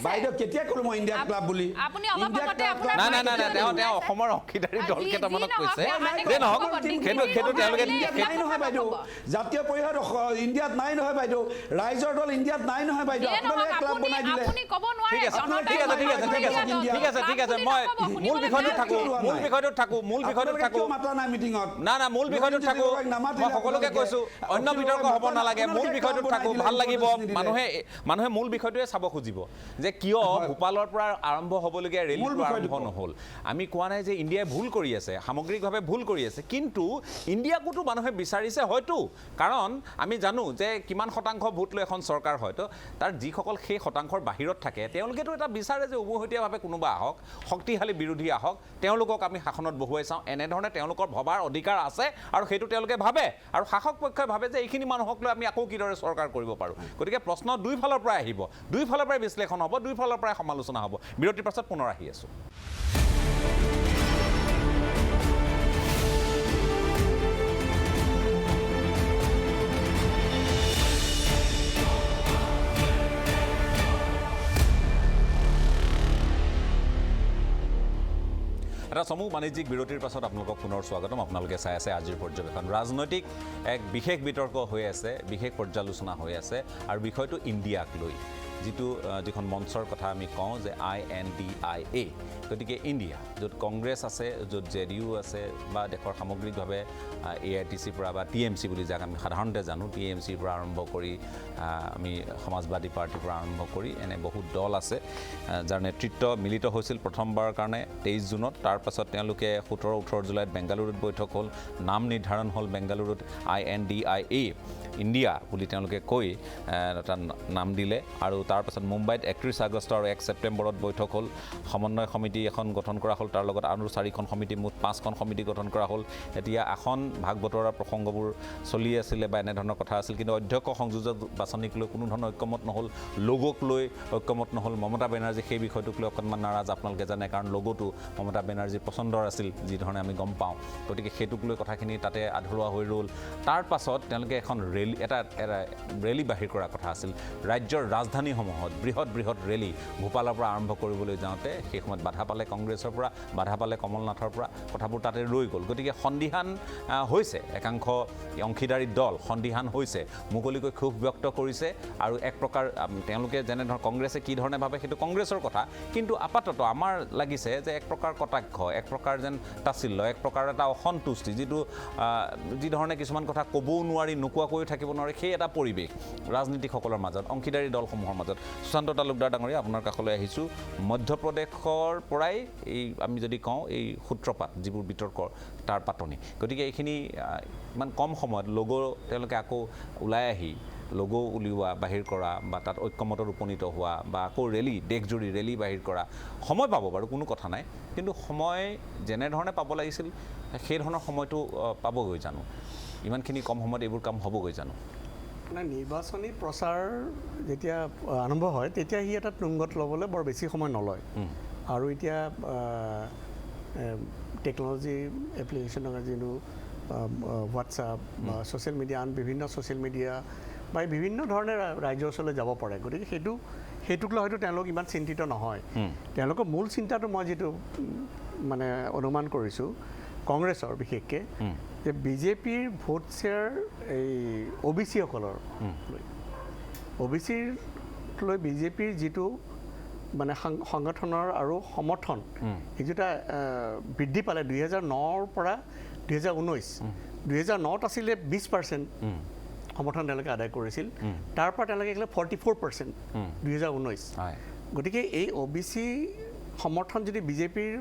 বাইদেউ কেতিয়া ক'লো মই ইণ্ডিয়া ক্লাব বুলি? আপুনি অলপ আগতে আপোনাৰ তেওঁ অসমৰ অংশীদাৰী দল কেইটামানক কৈছে যে নহওক, সেইটো তেওঁলোকে নাই নহয় বাইদেউ, জাতীয় পৰিষদ ইণ্ডিয়াত নাই নহয় বাইদেউ, ৰাইজৰ দল ইণ্ডিয়াত নাই নহয় বাইদেউ, আপোনালোকে ক্লাব বনাই দিলে। আপুনি ক'ব নোৱাৰে। ঠিক আছে, মই মূল বিষয়টোত থাকোঁ। মাতা নাই মিটিঙত? না মূল বিষয়টোত থাকোঁ, মই সকলোকে কৈছোঁ অন্য বিতৰ্ক হ'ব নালাগে, মূল বিষয়টোত থাকোঁ, ভাল লাগিব। মানুহে মূল বিষয়টোৱে চাব খুজিব যে কিয় ভূপালৰ পৰা আৰম্ভ হ'বলগীয়া ৰেলীটো আৰম্ভ নহ'ল। আমি কোৱা নাই যে ইণ্ডিয়াই ভুল কৰি আছে, সামগ্ৰিকভাৱে ভুল কৰি আছে, কিন্তু ইণ্ডিয়াকোতো মানুহে বিচাৰিছে হয়তো, কাৰণ আমি জানো যে কিমান শতাংশ ভোট লৈ এখন চৰকাৰ হয়তো তাৰ যিসকল সেই শতাংশৰ বাহিৰত থাকে তেওঁলোকেতো এটা বিচাৰে যে উমৈহতীয়াভাৱে কোনোবা আহক, শক্তিশালী বিৰোধী আহক, তেওঁলোকক আমি শাসনত বহুৱাই চাওঁ। এনেধৰণে তেওঁলোকৰ ভবাৰ অধিকাৰ আছে আৰু সেইটো তেওঁলোকে ভাবে, আৰু শাসক পক্ষই ভাবে যে এইখিনি মানুহক লৈ আমি আকৌ কিদৰে চৰকাৰ কৰিব পাৰোঁ। গতিকে প্ৰশ্ন দুই ফালৰ পৰাই আহিব, দুই ফালৰ পৰাই বিশ্লেষণ হ'ব, দুই ফালৰ পৰাই সমালোচনা হ'ব। বিৰতিৰ পাছত পুনৰ আহি আছোঁ। এটা চমু বাণিজ্যিক বিৰতিৰ পাছত আপোনালোকক পুনৰ স্বাগতম। আপোনালোকে চাই আছে আজিৰ পৰ্যবেক্ষণ। ৰাজনৈতিক এক বিশেষ বিতৰ্ক হৈ আছে, বিশেষ পৰ্যালোচনা হৈ আছে, আৰু বিষয়টো ইণ্ডিয়াক লৈ, যিখন মঞ্চৰ কথা আমি কওঁ যে INDIA। গতিকে ইণ্ডিয়া, য'ত কংগ্ৰেছ আছে, য'ত JDU আছে, বা দেশৰ সামগ্ৰিকভাৱে AITC পৰা বা TMC বুলি যাক আমি সাধাৰণতে জানো, TMCৰ পৰা আৰম্ভ কৰি আমি সমাজবাদী পাৰ্টিৰ পৰা আৰম্ভ কৰি এনে বহুত দল আছে যাৰ নেতৃত্ব মিলিত হৈছিল প্ৰথমবাৰৰ কাৰণে 23 জুনত। তাৰপাছত তেওঁলোকে 17-18 জুলাইত বেংগালুৰুত বৈঠক হ'ল, নাম নিৰ্ধাৰণ হ'ল বেংগালুৰুত INDIA ইণ্ডিয়া বুলি তেওঁলোকে কৈ এটা নাম দিলে, আৰু তাৰপাছত মুম্বাইত 31 আগষ্ট আৰু 1 ছেপ্টেম্বৰত বৈঠক হ'ল। সমন্বয় সমিতি এখন গঠন কৰা হ'ল, তাৰ লগত আৰু 4খন সমিতি, মুঠ 5খন সমিতি গঠন কৰা হ'ল। এতিয়া আসন ভাগ বতৰাৰ প্ৰসংগবোৰ চলি আছিলে বা এনেধৰণৰ কথা আছিল, কিন্তু অধ্যক্ষ সংযোজক বাছনিক লৈ কোনো ধৰণৰ ঐক্যমত নহ'ল, লগোক লৈ ঐক্যমত নহ'ল। মমতা বেনাৰ্জী সেই বিষয়টোক লৈ অকণমান নাৰাজ, আপোনালোকে জানে, কাৰণ লগোটো মমতা বেনাৰ্জীৰ পচন্দৰ আছিল, যিধৰণে আমি গম পাওঁ। গতিকে সেইটোক লৈ কথাখিনি তাতে আধৰুৱা হৈ ৰ'ল। তাৰ পাছত তেওঁলোকে এখন এটা ৰেলী বাহিৰ কৰাৰ কথা আছিল। ৰাজ্যৰ ৰাজধানীসমূহত বৃহৎ ৰেলী ভূপালৰ পৰা আৰম্ভ কৰিবলৈ যাওঁতে সেই সময়ত বাধা পালে কংগ্ৰেছৰ পৰা, বাধা পালে কমল নাথৰ পৰা, কথাবোৰ তাতে ৰৈ গ'ল। গতিকে সন্দিহান হৈছে, একাংশ অংশীদাৰী দল সন্দিহান হৈছে, মুকলিকৈ ক্ষোভ ব্যক্ত কৰিছে, আৰু এক প্ৰকাৰ তেওঁলোকে যেনেধৰণে কংগ্ৰেছে কি ধৰণে ভাবে সেইটো কংগ্ৰেছৰ কথা, কিন্তু আপাতত আমাৰ লাগিছে যে এক প্ৰকাৰ কটাক্ষ, এক প্ৰকাৰ যেন তাচিল্য, এক প্ৰকাৰ এটা অসন্তুষ্টি, যি ধৰণে কিছুমান কথা ক'বও নোৱাৰি, নোকোৱাকৈও থাকিব নোৱাৰে, সেই এটা পৰিৱেশ ৰাজনীতিকসকলৰ মাজত, অংশীদাৰী দলসমূহৰ মাজত। সুশান্ত তালুকদাৰ ডাঙৰীয়া, আপোনাৰ কাষলৈ আহিছোঁ। মধ্যপ্ৰদেশৰ পৰাই এই আমি যদি কওঁ এই সূত্ৰপাত, যিবোৰ বিতৰ্কৰ তাৰ পাতনি। গতিকে এইখিনি ইমান কম সময়ত তেওঁলোকে আকৌ ওলাই আহি লগো উলিওৱা, বাহিৰ কৰা, বা তাত ঐক্যমতত উপনীত হোৱা, বা আকৌ দেশজুৰি ৰেলী বাহিৰ কৰা, সময় পাব বাৰু, কোনো কথা নাই, কিন্তু সময় যেনেধৰণে পাব লাগিছিল সেই ধৰণৰ সময়টো পাবগৈ জানো? ইমানখিনি কম সময়ত এইবোৰ কাম হ'বগৈ জানো? মানে নিৰ্বাচনী প্ৰচাৰ যেতিয়া আৰম্ভ হয় তেতিয়া সি এটা তুংগত ল'বলৈ বৰ বেছি সময় নলয়, আৰু এতিয়া টেকন'লজি এপ্লিকেশ্যনৰ যিটো হোৱাটছআপ বা ছ'চিয়েল মিডিয়া, আন বিভিন্ন ছ'চিয়েল মিডিয়া বা বিভিন্ন ধৰণে ৰাইজৰ ওচৰলৈ যাব পাৰে। গতিকে সেইটোক লৈ হয়তো তেওঁলোক ইমান চিন্তিত নহয়। তেওঁলোকৰ মূল চিন্তাটো মই যিটো মানে অনুমান কৰিছোঁ কংগ্ৰেছৰ বিশেষকৈ, যে বিজেপিৰ ভোট শ্বেয়াৰ এই OBC সকলৰ লৈ, OBCৰ লৈ বিজেপিৰ যিটো মানে সংগঠনৰ আৰু সমৰ্থন এই দুটা বৃদ্ধি পালে 2009ৰ পৰা 2019। 2009ত আছিলে 20% সমৰ্থন তেওঁলোকে আদায় কৰিছিল, তাৰ পৰা তেওঁলোকে 44% 2019। গতিকে এই OBC সমৰ্থন যদি বিজেপিৰ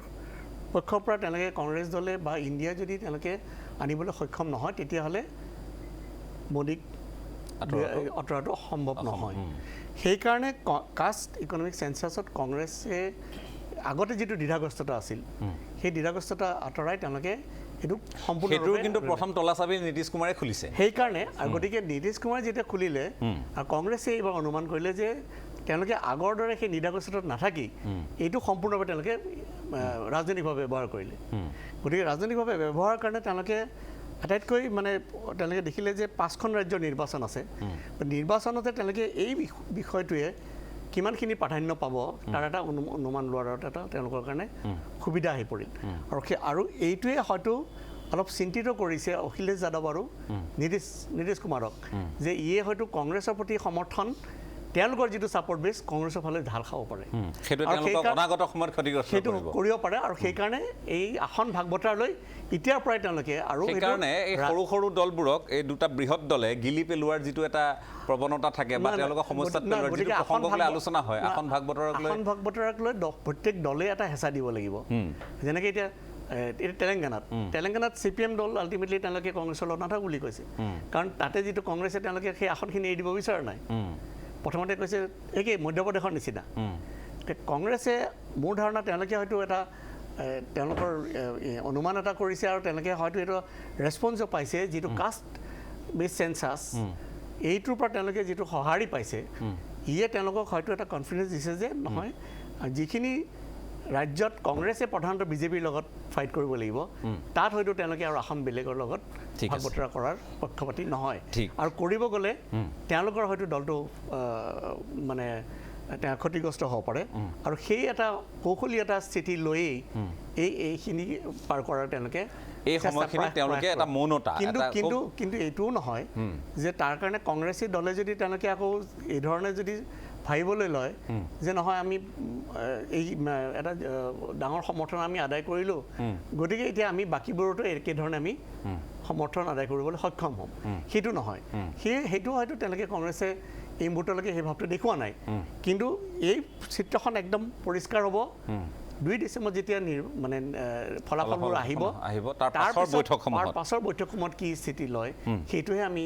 পক্ষৰ পৰা তেওঁলোকে কংগ্ৰেছ দলে বা ইণ্ডিয়া যদি তেওঁলোকে আনিবলৈ সক্ষম নহয়, তেতিয়াহ'লে মোদীক আঁতৰাটো সম্ভৱ নহয়। সেইকাৰণে কাষ্ট ইকনমিক চেঞ্চাছত কংগ্ৰেছে আগতে যিটো দ্বিধাগ্ৰস্ততা আছিল সেই দ্বিধাগ্ৰস্ততা আঁতৰাই তেওঁলোকে এইটো সম্পূৰ্ণ সেইটোৰ কিন্তু প্ৰথম তলাচাবি নীতিশ কুমাৰে খুলিছে সেইকাৰণে আৰু গতিকে নীতিশ কুমাৰে যেতিয়া খুলিলে আৰু কংগ্ৰেছে এইবাৰ অনুমান কৰিলে যে তেওঁলোকে আগৰ দৰে সেই নিদাগস্থাত নাথাকি এইটো সম্পূৰ্ণভাৱে তেওঁলোকে ৰাজনৈতিকভাৱে ব্যৱহাৰ কৰিলে গতিকে ৰাজনৈতিকভাৱে ব্যৱহাৰৰ কাৰণে তেওঁলোকে আটাইতকৈ মানে তেওঁলোকে দেখিলে যে 5খন ৰাজ্যৰ নিৰ্বাচন আছে নিৰ্বাচনতে তেওঁলোকে এই বিষয়টোৱে কিমানখিনি প্ৰাধান্য পাব তাৰ এটা অনুমান লোৱাৰ এটা তেওঁলোকৰ কাৰণে সুবিধা আহি পৰিল আৰু এইটোৱে হয়তো অলপ চিন্তিত কৰিছে অখিলেশ যাদৱ আৰু নীতিশ কুমাৰক যে ইয়ে হয়তো কংগ্ৰেছৰ প্ৰতি সমৰ্থন তেওঁলোকৰ যিটো ছাপৰ্ট বেছ কংগ্ৰেছৰ ফালে ঢাল খাব পাৰে সেইটো কৰিব পাৰে আৰু সেইকাৰণে এই আসন ভাগ বতৰালৈ এতিয়াৰ পৰাই তেওঁলোকে আৰু সেইকাৰণে এই সৰু সৰু দলবোৰক এই দুটা বৃহৎ দলে গিলি পেলোৱাৰ যিটো এটা প্ৰৱণতা থাকে বা তেওঁলোকৰ সমস্যাত পেলোৱাৰ যিটো প্ৰসংগলৈ আলোচনা হয় আসন ভাগ বতৰাক লৈ প্ৰত্যেক দলে এটা হেঁচা দিব লাগিব যেনেকৈ এতিয়া তেলেংগানাত CPM দল আল্টিমেটলি তেওঁলোকে কংগ্ৰেছৰ লগত নাথাকো বুলি কৈছে কাৰণ তাতে যিটো কংগ্ৰেছে তেওঁলোকে সেই আসনখিনি এৰি দিব বিচৰা নাই প্ৰথমতে কৈছে একেই মধ্যপ্ৰদেশৰ নিচিনা কংগ্ৰেছে মোৰ ধাৰণা তেওঁলোকে হয়তো এটা তেওঁলোকৰ অনুমান এটা কৰিছে আৰু তেওঁলোকে হয়তো এইটো ৰেছপন্সো পাইছে যিটো কাষ্ট বেছ চেঞ্চাছ এইটোৰ পৰা তেওঁলোকে যিটো সঁহাৰি পাইছে ইয়ে তেওঁলোকক হয়তো এটা কনফিডেঞ্চ দিছে যে নহয় যিখিনি ৰাজ্যত কংগ্ৰেছে প্ৰধানতঃ বিজেপিৰ লগত ফাইট কৰিব লাগিব তাত হয়তো তেওঁলোকে আৰু আসন বেলেগৰ লগত ভাগ বতৰা কৰাৰ পক্ষপাতি নহয় আৰু কৰিব গ'লে তেওঁলোকৰ হয়তো দলটো মানে ক্ষতিগ্ৰস্ত হ'ব পাৰে আৰু সেই এটা কৌশলী এটা স্থিতি লৈয়ে এইখিনি পাৰ কৰাৰ তেওঁলোকে কিন্তু এইটোও নহয় যে তাৰ কাৰণে কংগ্ৰেছী দলে যদি তেওঁলোকে আকৌ এই ধৰণে যদি ভাবিবলৈ লয় যে নহয় আমি এই এটা ডাঙৰ সমৰ্থন আমি আদায় কৰিলোঁ গতিকে এতিয়া আমি বাকীবোৰতো একেধৰণে আমি সমৰ্থন আদায় কৰিবলৈ সক্ষম হ'ম সেইটো নহয় সেইটো হয়তো তেওঁলোকে কংগ্ৰেছে এই মুহূৰ্তলৈকে সেই ভাৱটো দেখুওৱা নাই কিন্তু এই চিত্ৰখন একদম পৰিষ্কাৰ হ'ব 2 ডিচেম্বৰ যেতিয়া মানে ফলাফলবোৰ আহিব তাৰ পাছৰ বৈঠকসমূহত কি স্থিতি লয় সেইটোহে আমি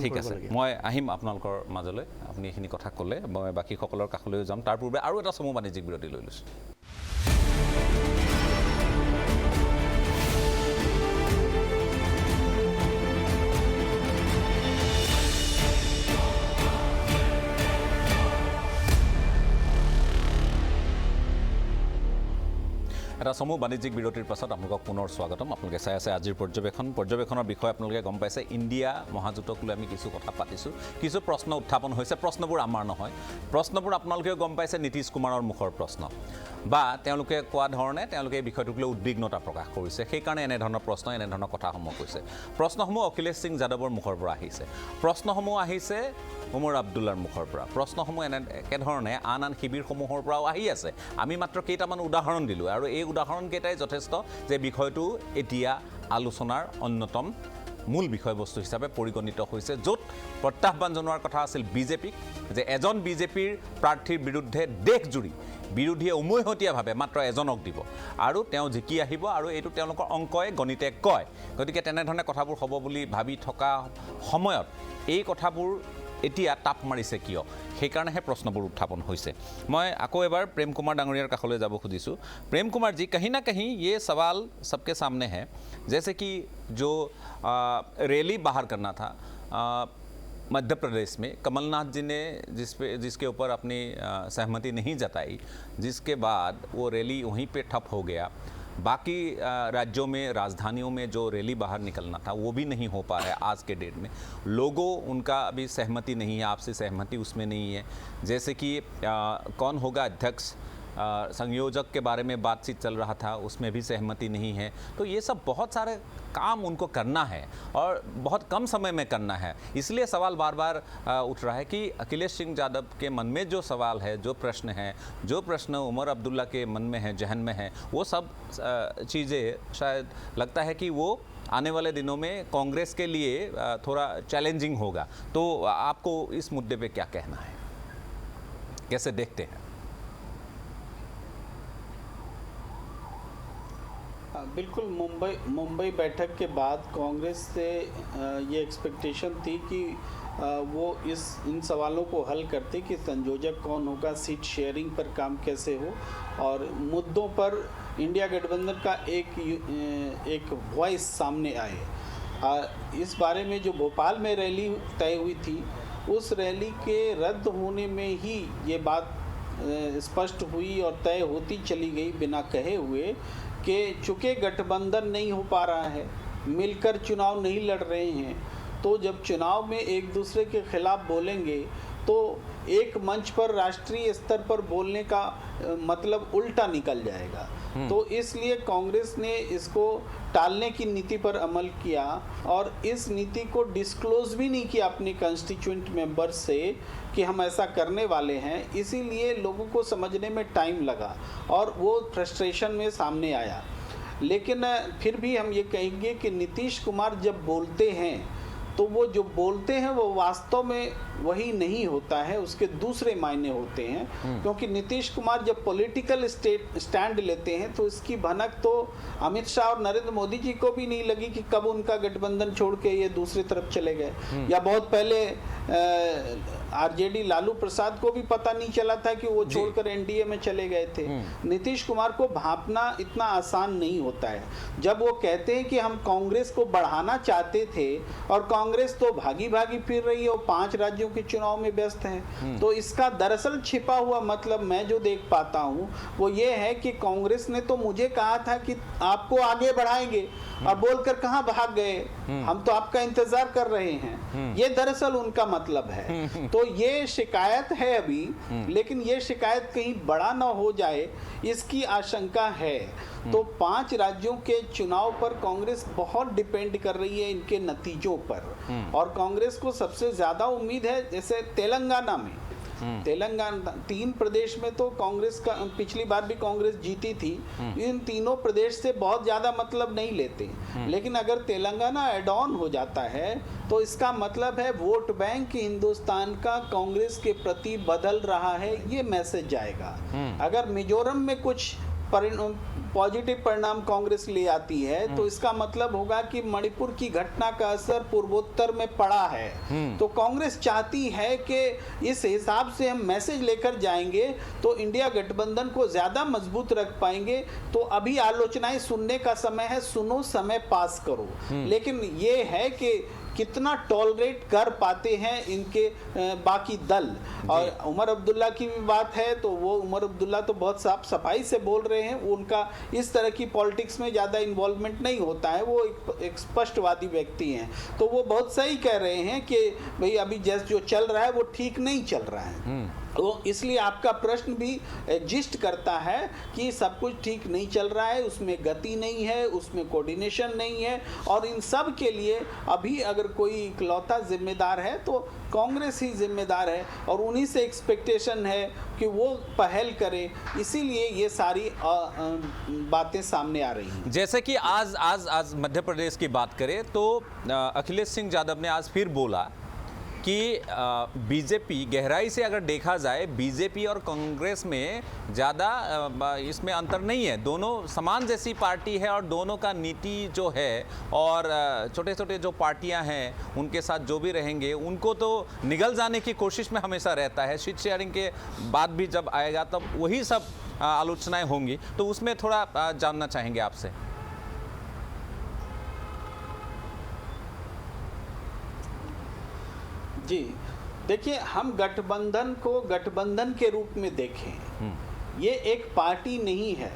ঠিক আছে মই আহিম আপোনালোকৰ মাজলৈ আপুনি এইখিনি কথা ক'লে মই বাকীসকলৰ কাষলৈও যাম তাৰ পূৰ্বে আৰু এটা চমু বাণিজ্যিক বিৰতি লৈ লৈছোঁ এটা চমু বাণিজ্যিক বিৰতিৰ পাছত আপোনালোকক পুনৰ স্বাগতম আপোনালোকে চাই আছে আজিৰ পৰ্যবেক্ষণৰ বিষয়ে আপোনালোকে গম পাইছে ইণ্ডিয়া মহাজোঁটক লৈ আমি কিছু কথা পাতিছোঁ কিছু প্ৰশ্ন উত্থাপন হৈছে প্ৰশ্নবোৰ আমাৰ নহয় প্ৰশ্নবোৰ আপোনালোকেও গম পাইছে নীতিশ কুমাৰৰ মুখৰ প্ৰশ্ন বা তেওঁলোকে কোৱা ধৰণে তেওঁলোকে এই বিষয়টোক লৈ উদ্বিগ্নতা প্ৰকাশ কৰিছে সেইকাৰণে এনেধৰণৰ প্ৰশ্ন এনেধৰণৰ কথাসমূহ কৈছে প্ৰশ্নসমূহ অখিলেশ সিং যাদৱৰ মুখৰ পৰা আহিছে প্ৰশ্নসমূহ আহিছে ওমৰ আব্দুল্লাৰ মুখৰ পৰা প্ৰশ্নসমূহ একেধৰণে আন শিবিৰসমূহৰ পৰাও আহি আছে আমি মাত্ৰ কেইটামান উদাহৰণ দিলোঁ আৰু এই উদাহৰণকেইটাই যথেষ্ট যে বিষয়টো এতিয়া আলোচনাৰ অন্যতম মূল বিষয়বস্তু হিচাপে পৰিগণিত হৈছে য'ত প্ৰত্যাহ্বান জনোৱাৰ কথা আছিল বিজেপিক যে এজন বিজেপিৰ প্ৰাৰ্থীৰ বিৰুদ্ধে দেশজুৰি বিৰোধীয়ে উমৈহতীয়াভাৱে মাত্ৰ এজনক দিব আৰু তেওঁ জিকি আহিব আৰু এইটো তেওঁলোকৰ অংকই গণিতে কয় গতিকে তেনেধৰণে কথাবোৰ হ'ব বুলি ভাবি থকা সময়ত এই কথাবোৰ এতিয়া তাপ মাৰিছে কিয় সেইকাৰণেহে প্ৰশ্নবোৰ উত্থাপন হৈছে মই আকৌ এবাৰ প্ৰেম কুমাৰ ডাঙৰীয়াৰ কাষলৈ যাব খুজিছোঁ प्रेम कुमार जी कहीं ना कहीं ये सवाल सबके सामने है जैसे कि जो रैली बाहर करना था मध्य प्रदेश में कमलनाथ जी ने जिसके ऊपर अपनी सहमति नहीं जताई जिसके बाद वो रैली वहीं पे ठप हो गया बाकी राज्यों में राजधानियों में जो रैली बाहर निकलना था वो भी नहीं हो पा रहा है आज के डेट में लोगों उनका अभी सहमति नहीं है आपसे सहमति उसमें नहीं है जैसे कि कौन होगा अध्यक्ष संयोजक के बारे में बातचीत चल रहा था उसमें भी सहमति नहीं है तो ये सब बहुत सारे काम उनको करना है और बहुत कम समय में करना है इसलिए सवाल बार बार उठ रहा है कि अखिलेश सिंह यादव के मन में जो सवाल है जो प्रश्न उमर अब्दुल्ला के मन में है जहन में है वो सब चीज़ें शायद लगता है कि वो आने वाले दिनों में कांग्रेस के लिए थोड़ा चैलेंजिंग होगा तो आपको इस मुद्दे पे क्या कहना है कैसे देखते हैं बिल्कुल मुंबई बैठक के बाद कांग्रेस से ये एक्सपेक्टेशन थी कि वो इन सवालों को हल करते कि संयोजक कौन होगा सीट शेयरिंग पर काम कैसे हो और मुद्दों पर इंडिया गठबंधन का एक वॉइस सामने आए। इस बारे में जो भोपाल में रैली तय हुई थी, उस रैली के रद्द होने में ही ये बात स्पष्ट हुई और तय होती चली गई बिना कहे हुए कि चूँकि गठबंधन नहीं हो पा रहा है, मिलकर चुनाव नहीं लड़ रहे हैं, तो जब चुनाव में एक दूसरे के खिलाफ बोलेंगे तो एक मंच पर राष्ट्रीय स्तर पर बोलने का मतलब उल्टा निकल जाएगा। तो इसलिए कांग्रेस ने इसको टालने की नीति पर अमल किया और इस नीति को डिस्क्लोज भी नहीं किया अपने कंस्टिट्यूएंट मेंबर्स से कि हम ऐसा करने वाले हैं। इसीलिए लोगों को समझने में टाइम लगा और वो फ्रस्ट्रेशन में सामने आया। लेकिन फिर भी हम ये कहेंगे कि नीतीश कुमार जब बोलते हैं तो वो जो बोलते हैं वो वास्तव में वही नहीं होता है, उसके दूसरे मायने होते हैं। क्योंकि नीतीश कुमार जब पॉलिटिकल स्टैंड लेते हैं तो इसकी भनक तो अमित शाह और नरेंद्र मोदी जी को भी नहीं लगी कि कब उनका गठबंधन छोड़ के ये दूसरी तरफ चले गए, या बहुत पहले आरजेडी लालू प्रसाद को भी पता नहीं चला था कि वो छोड़कर एनडीए में चले गए थे। नीतीश कुमार को भांपना इतना आसान नहीं होता है। जब वो कहते हैं कि हम कांग्रेस को बढ़ाना चाहते थे और कांग्रेस तो भागी भागी फिर रही है और 5 राज्यों के चुनाव में व्यस्त है, तो इसका दरअसल छिपा हुआ मतलब मैं जो देख पाता हूँ वो ये है कि कांग्रेस ने तो मुझे कहा था कि आपको आगे बढ़ाएंगे और बोलकर कहाँ भाग गए, हम तो आपका इंतजार कर रहे हैं। ये दरअसल उनका मतलब है। तो ये शिकायत है अभी, लेकिन ये शिकायत कहीं बड़ा ना हो जाए इसकी आशंका है। तो 5 राज्यों के चुनाव पर कांग्रेस बहुत डिपेंड कर रही है इनके नतीजों पर, और कांग्रेस को सबसे ज्यादा उम्मीद है जैसे तेलंगाना में। तेलंगाना 3 प्रदेश में तो कांग्रेस का पिछली बार भी कांग्रेस जीती थी। इन तीनों प्रदेश से बहुत ज्यादा मतलब नहीं लेते, लेकिन अगर तेलंगाना एड ऑन हो जाता है तो इसका मतलब है वोट बैंक हिंदुस्तान का कांग्रेस के प्रति बदल रहा है, ये मैसेज जाएगा। अगर मिजोरम में कुछ पॉजिटिव परिणाम कांग्रेस ले आती है तो इसका मतलब होगा कि मणिपुर की घटना का असर पूर्वोत्तर में पड़ा है। तो कांग्रेस चाहती है कि इस हिसाब से हम मैसेज लेकर जाएंगे तो इंडिया गठबंधन को ज्यादा मजबूत रख पाएंगे। तो अभी आलोचनाएं सुनने का समय है, सुनो, समय पास करो। लेकिन ये है कि कितना टॉलरेट कर पाते हैं इनके बाकी दल। और उमर अब्दुल्ला की भी बात है तो वो उमर अब्दुल्ला तो बहुत साफ सफाई से बोल रहे हैं, उनका इस तरह की पॉलिटिक्स में ज़्यादा इन्वॉल्वमेंट नहीं होता है, वो एक स्पष्टवादी व्यक्ति हैं। तो वो बहुत सही कह रहे हैं कि भाई अभी जैसे जो चल रहा है वो ठीक नहीं चल रहा है। तो इसलिए आपका प्रश्न भी एग्जिस्ट करता है कि सब कुछ ठीक नहीं चल रहा है, उसमें गति नहीं है, उसमें कोऑर्डिनेशन नहीं है, और इन सब के लिए अभी अगर कोई इकलौता जिम्मेदार है तो कांग्रेस ही जिम्मेदार है, और उन्हीं से एक्सपेक्टेशन है कि वो पहल करे। इसीलिए ये सारी बातें सामने आ रही हैं। जैसे कि आज मध्य प्रदेश की बात करें तो अखिलेश सिंह यादव ने आज फिर बोला कि बीजेपी, गहराई से अगर देखा जाए बीजेपी और कांग्रेस में ज़्यादा इसमें अंतर नहीं है, दोनों समान जैसी पार्टी है और दोनों का नीति जो है और छोटे छोटे जो पार्टियां हैं उनके साथ जो भी रहेंगे उनको तो निगल जाने की कोशिश में हमेशा रहता है। सीट शेयरिंग के बाद भी जब आएगा तब वही सब आलोचनाएं होंगी, तो उसमें थोड़ा जानना चाहेंगे आपसे। जी देखिए, हम गठबंधन को गठबंधन के रूप में देखें, ये एक पार्टी नहीं है।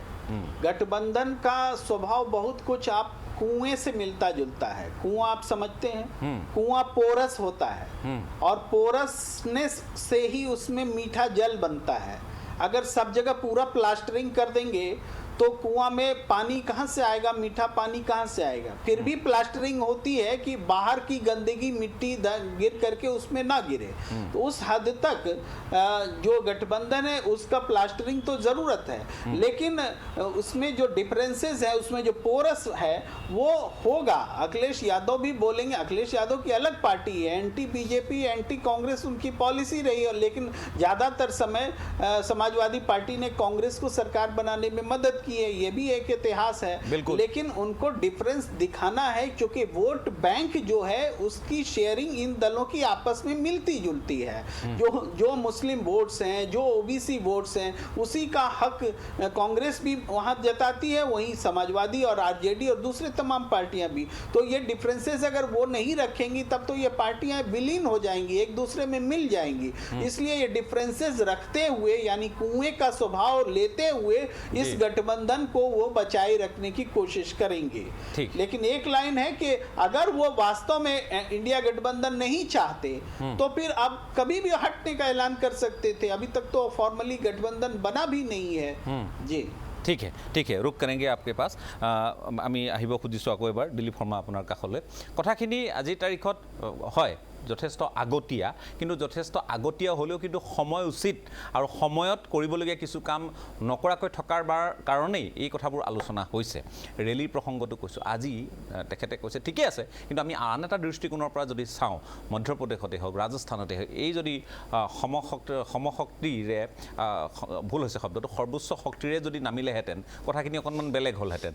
गठबंधन का स्वभाव बहुत कुछ आप कुएं से मिलता जुलता है। कुआं आप समझते हैं, कुआं पोरस होता है और पोरसनेस से ही उसमें मीठा जल बनता है। अगर सब जगह पूरा प्लास्टरिंग कर देंगे तो कुआं में पानी कहाँ से आएगा, मीठा पानी कहाँ से आएगा। फिर भी प्लास्टरिंग होती है कि बाहर की गंदगी मिट्टी गिर करके उसमें ना गिरे। तो उस हद तक जो गठबंधन है उसका प्लास्टरिंग तो ज़रूरत है, लेकिन उसमें जो डिफरेंसेस है, उसमें जो पोरस है वो होगा। अखिलेश यादव भी बोलेंगे, अखिलेश यादव की अलग पार्टी है, एंटी बीजेपी एंटी कांग्रेस उनकी पॉलिसी रही है, लेकिन ज़्यादातर समय समाजवादी पार्टी ने कांग्रेस को सरकार बनाने में मदद की की है, ये भी एक इतिहास है, लेकिन उनको डिफरेंस दिखाना है क्योंकि वोट बैंक जो है उसकी शेयरिंग इन दलों की आपस में मिलती जुलती है। जो मुस्लिम वोट्स हैं, जो ओबीसी वोट्स हैं, उसी का हक कांग्रेस भी वहां जताती है, वहीं समाजवादी और आरजेडी और दूसरे तमाम पार्टियां भी। तो ये डिफरेंसेस अगर वो नहीं रखेंगी तब तो ये पार्टियां विलीन हो जाएंगी, एक दूसरे में मिल जाएंगी। इसलिए ये डिफरेंसेस रखते हुए यानी कुएं का स्वभाव लेते हुए इस गठबंधन को वो बचाए रखने की कोशिश करेंगे। लेकिन एक लाइन है कि अगर वो वास्तव में इंडिया गठबंधन नहीं चाहते तो फिर अब कभी भी हटने का ऐलान कर सकते थे। अभी तक तो फॉर्मली गठबंधन बना भी नहीं है। जी ठीक है रुक करेंगे आपके पास আমি আহিব খুজিছোঁ আকৌ এবাৰ দিলীপ শৰ্মা আপোনাৰ কাষলৈ কথাখিনি আজিৰ তাৰিখত হয় যথেষ্ট আগতীয়া কিন্তু যথেষ্ট আগতীয়া হ'লেও কিন্তু সময় উচিত আৰু সময়ত কৰিবলগীয়া কিছু কাম নকৰাকৈ থকাৰ কাৰণেই এই কথাবোৰ আলোচনা হৈছে ৰেলীৰ প্ৰসংগটো কৈছোঁ আজি তেখেতে কৈছে ঠিকে আছে কিন্তু আমি আন এটা দৃষ্টিকোণৰ পৰা যদি চাওঁ মধ্যপ্ৰদেশতে হওক ৰাজস্থানতে হওক এই যদি সমশক্তিৰে ভুল হৈছে শব্দটো সৰ্বোচ্চ শক্তিৰে যদি নামিলেহেঁতেন কথাখিনি অকণমান বেলেগ হ'লহেঁতেন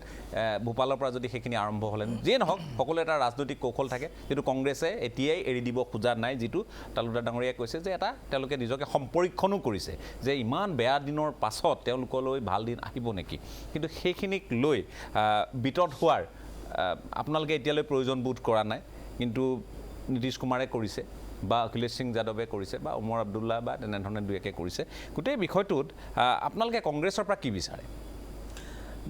ভূপালৰ পৰা যদি সেইখিনি আৰম্ভ হ'লেহেঁতেন যিয়ে নহওক সকলো এটা ৰাজনৈতিক কৌশল থাকে কিন্তু কংগ্ৰেছে এতিয়াই এৰি দিব খোজা নাই যিটো তালুকদাৰ ডাঙৰীয়াই কৈছে যে এটা তেওঁলোকে নিজকে সম্পৰীক্ষণো কৰিছে যে ইমান বেয়া দিনৰ পাছত তেওঁলোকলৈ ভাল দিন আহিব নেকি কিন্তু সেইখিনিক লৈ বিতত হোৱাৰ আপোনালোকে এতিয়ালৈ প্ৰয়োজন বোধ কৰা নাই কিন্তু নীতিশ কুমাৰে কৰিছে বা অখিলেশ সিং যাদৱে কৰিছে বা ওমৰ আব্দুল্লা বা তেনেধৰণে দুই একে কৰিছে গোটেই বিষয়টোত আপোনালোকে কংগ্ৰেছৰ পৰা কি বিচাৰে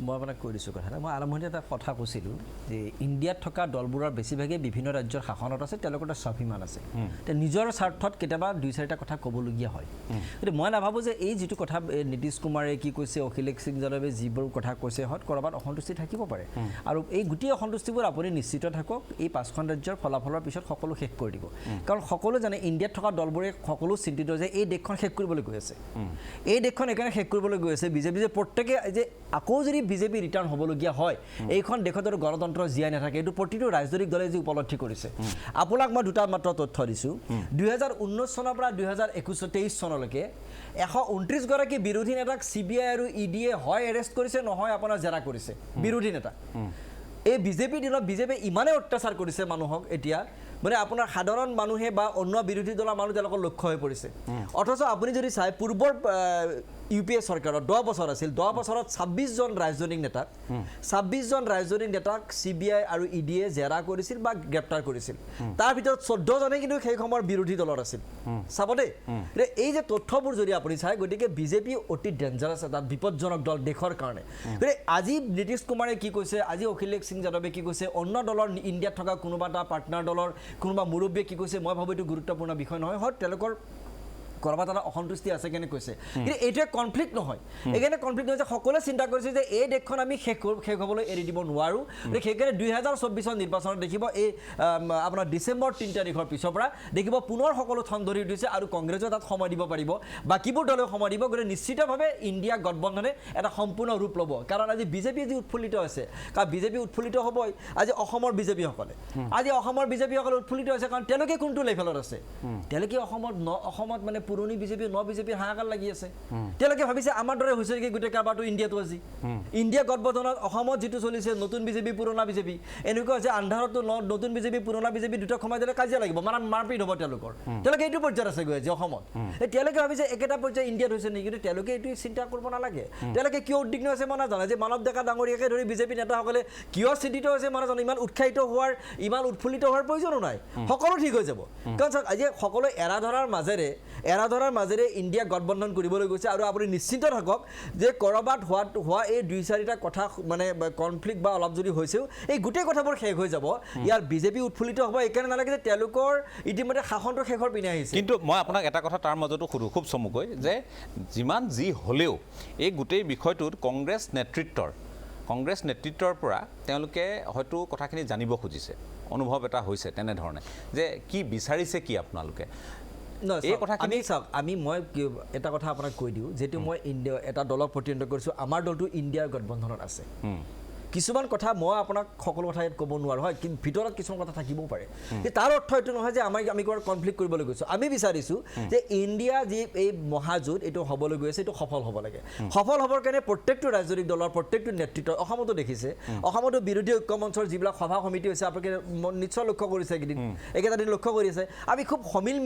মই আপোনাক কৈ দিছোঁ কথা মই আৰম্ভণিতে এটা কথা কৈছিলোঁ যে ইণ্ডিয়াত থকা দলবোৰৰ বেছিভাগেই বিভিন্ন ৰাজ্যৰ শাসনত আছে তেওঁলোকৰ এটা স্বাভিমান আছে নিজৰ স্বাৰ্থত কেতিয়াবা দুই চাৰিটা কথা ক'বলগীয়া হয় কিন্তু মই নাভাবোঁ যে এই যিটো কথা নীতিশ কুমাৰে কি কৈছে অখিলেশ সিং যাদৱে যিবোৰ কথা কৈছে হয়তো ক'ৰবাত অসন্তুষ্টি থাকিব পাৰে আৰু এই গোটেই অসন্তুষ্টিবোৰ আপুনি নিশ্চিত থাকক এই 5খন ৰাজ্যৰ ফলাফলৰ পিছত সকলো শেষ কৰি দিব কাৰণ সকলো জানে ইণ্ডিয়াত থকা দলবোৰে সকলো চিন্তিত যে এই দেশখন শেষ কৰিবলৈ গৈ আছে এই দেশখন একেবাৰে শেষ কৰিবলৈ গৈ আছে বিজেপি যে প্ৰত্যেকে যে আকৌ যদি বিজেপি ৰিটাৰ্ণ হ'বলগীয়া হয় এইখন দেশত গণতন্ত্ৰ জীয়াই নাথাকে এইটো প্ৰতিটো ৰাজনৈতিক দলে যি উপলব্ধি কৰিছে আপোনাক মই দুটা মাত্ৰ তথ্য দিছোঁ 2019 চনৰ পৰা 2023 চনলৈকে 129 গৰাকী বিৰোধী নেতাক CBI আৰু EDয়ে হয় এৰেষ্ট কৰিছে নহয় আপোনাৰ জেৰা কৰিছে বিৰোধী নেতা এই বিজেপি দিনত বিজেপি ইমানে অত্যাচাৰ কৰিছে মানুহক এতিয়া মানে আপোনাৰ সাধাৰণ মানুহে বা অন্য বিৰোধী দলৰ মানুহ তেওঁলোকৰ লক্ষ্য হৈ পৰিছে অথচ আপুনি যদি চাই পূৰ্বৰ ইউপিএ চৰকাৰৰ 10 বছৰ আছিল 10 বছৰত 26 জন ৰাজনৈতিক নেতাক CBI আৰু EDয়ে জেৰা কৰিছিল বা গ্ৰেপ্তাৰ কৰিছিল তাৰ ভিতৰত 14 জনে কিন্তু সেই সময়ৰ বিৰোধী দলৰ আছিল চাব দেই এই যে তথ্যবোৰ যদি আপুনি চাই গতিকে বিজেপি অতি ডেঞ্জাৰাছ এটা বিপদজনক দল দেশৰ কাৰণে আজি নীতিশ কুমাৰে কি কৈছে আজি অখিলেশ সিং যাদৱে কি কৈছে অন্য দলৰ ইণ্ডিয়াত থকা কোনোবা এটা পাৰ্টনাৰ দলৰ কোনোবা মুৰব্বীয়ে কি কৈছে মই ভাবোঁ এইটো গুৰুত্বপূৰ্ণ বিষয় নহয় হয় তেওঁলোকৰ কৰবাত এটা অসন্তুষ্টি আছে কেনে কৈছে কিন্তু এইটোৱে কনফ্লিক্ট নহয় এইকাৰণে কনফ্লিক্ট নহয় যে সকলোৱে চিন্তা কৰিছে যে এই দেশখন আমি শেষ হ'বলৈ এৰি দিব নোৱাৰোঁ সেইকাৰণে 2024 নিৰ্বাচনত দেখিব এই আপোনাৰ ডিচেম্বৰ 3 তাৰিখৰ পিছৰ পৰা দেখিব পুনৰ সকলো থন ধৰি উঠিছে আৰু কংগ্ৰেছে তাত সময় দিব পাৰিব বাকীবোৰ দলে সময় দিব গতিকে নিশ্চিতভাৱে ইণ্ডিয়া গঠবন্ধনে এটা সম্পূৰ্ণ ৰূপ ল'ব কাৰণ আজি বিজেপি যি উৎফুল্লিত আছে কাৰণ বিজেপি উৎফুল্লিত হ'বই আজি অসমৰ বিজেপিসকলে উৎফুল্লিত হৈছে কাৰণ তেওঁলোকে কোনটো লেভেলত আছে তেওঁলোকে অসমত মানে পুৰণি বিজেপি বিজেপিৰ হাহাকাৰ লাগি আছে তেওঁলোকে ভাবিছে আমাৰ দৰে হৈছে নেকি গোটেই কাৰবাৰটো ইণ্ডিয়াটো আজি ইণ্ডিয়া গঠবন্ধনত অসমত যিটো চলিছে নতুন বিজেপি পুৰণা বিজেপি এনেকুৱা হৈছে আন্ধাৰতো নতুন বিজেপি পুৰণা বিজেপি দুটা সময় দিলে কাজিয়া লাগিব মাৰপিট হ'ব তেওঁলোকে এইটো পৰ্যায়ত আছে গৈ আজি অসমত তেওঁলোকে ভাবিছে একেটা পৰ্যায় ইণ্ডিয়াত হৈছে নেকি কিন্তু তেওঁলোকে এইটো চিন্তা কৰিব নালাগে তেওঁলোকে কিয় উদ্বিগ্ন হৈছে মই নাজানো যে মানৱ ডেকা ডাঙৰীয়াকে ধৰি বিজেপি নেতাসকলে কিয় চিন্তিত হৈছে মই নাজানো ইমান উৎসাহিত হোৱাৰ ইমান উৎফুল্লিত হোৱাৰ প্ৰয়োজনো নাই সকলো ঠিক হৈ যাব কাৰণ চাওক আজি সকলো এৰা ধৰাৰ মাজেৰে ইণ্ডিয়া গঠবন্ধন কৰিবলৈ গৈছে আৰু আপুনি নিশ্চিত থাকক যে কৰবাত হোৱা এই 2-4টা কথা মানে কনফ্লিক্ট বা অলপ যদি হৈছেও এই গোটেই কথাবোৰ শেষ হৈ যাব ইয়াৰ বিজেপি উৎফুল্লিত হ'ব এইকাৰণে নালাগে যে তেওঁলোকৰ ইতিমধ্যে শাসনটো শেষৰ পিনে আহিছে কিন্তু মই আপোনাক এটা কথা তাৰ মাজতো সুধো খুব চমুকৈ যে যিমান যি হ'লেও এই গোটেই বিষয়টোত কংগ্ৰেছ নেতৃত্বৰ পৰা তেওঁলোকে হয়তো কথাখিনি জানিব খুজিছে অনুভৱ এটা হৈছে তেনেধৰণে যে কি বিচাৰিছে কি আপোনালোকে এই কথাখিনি চাওক মই এটা কথা আপোনাক কৈ দিওঁ যিটো মই এটা দলক প্ৰতিনিধিত্ব কৰিছোঁ আমাৰ দলটো ইণ্ডিয়াৰ গঠবন্ধনত আছে কিছুমান কথা মই আপোনাক সকলো কথা ইয়াত ক'ব নোৱাৰোঁ হয়, কিন্তু ভিতৰত কিছুমান কথা থাকিবও পাৰে। তাৰ অৰ্থ এইটো নহয় যে আমি কিবা কনফ্লিক্ট কৰিবলৈ গৈছোঁ। আমি বিচাৰিছোঁ যে ইণ্ডিয়া যি এই মহাযুঁজ এইটো হ'বলৈ গৈ আছে এইটো সফল হ'ব লাগে। সফল হ'বৰ কাৰণে প্ৰত্যেকটো ৰাজনৈতিক দলৰ প্ৰত্যেকটো নেতৃত্ব অসমতো দেখিছে, অসমতো বিৰোধী ঐক্য মঞ্চৰ যিবিলাক সভা সমিতি হৈছে আপোনালোকে নিশ্চয় লক্ষ্য কৰিছে, এইকেইটা দিন লক্ষ্য কৰিছে। আমি খুব সমিল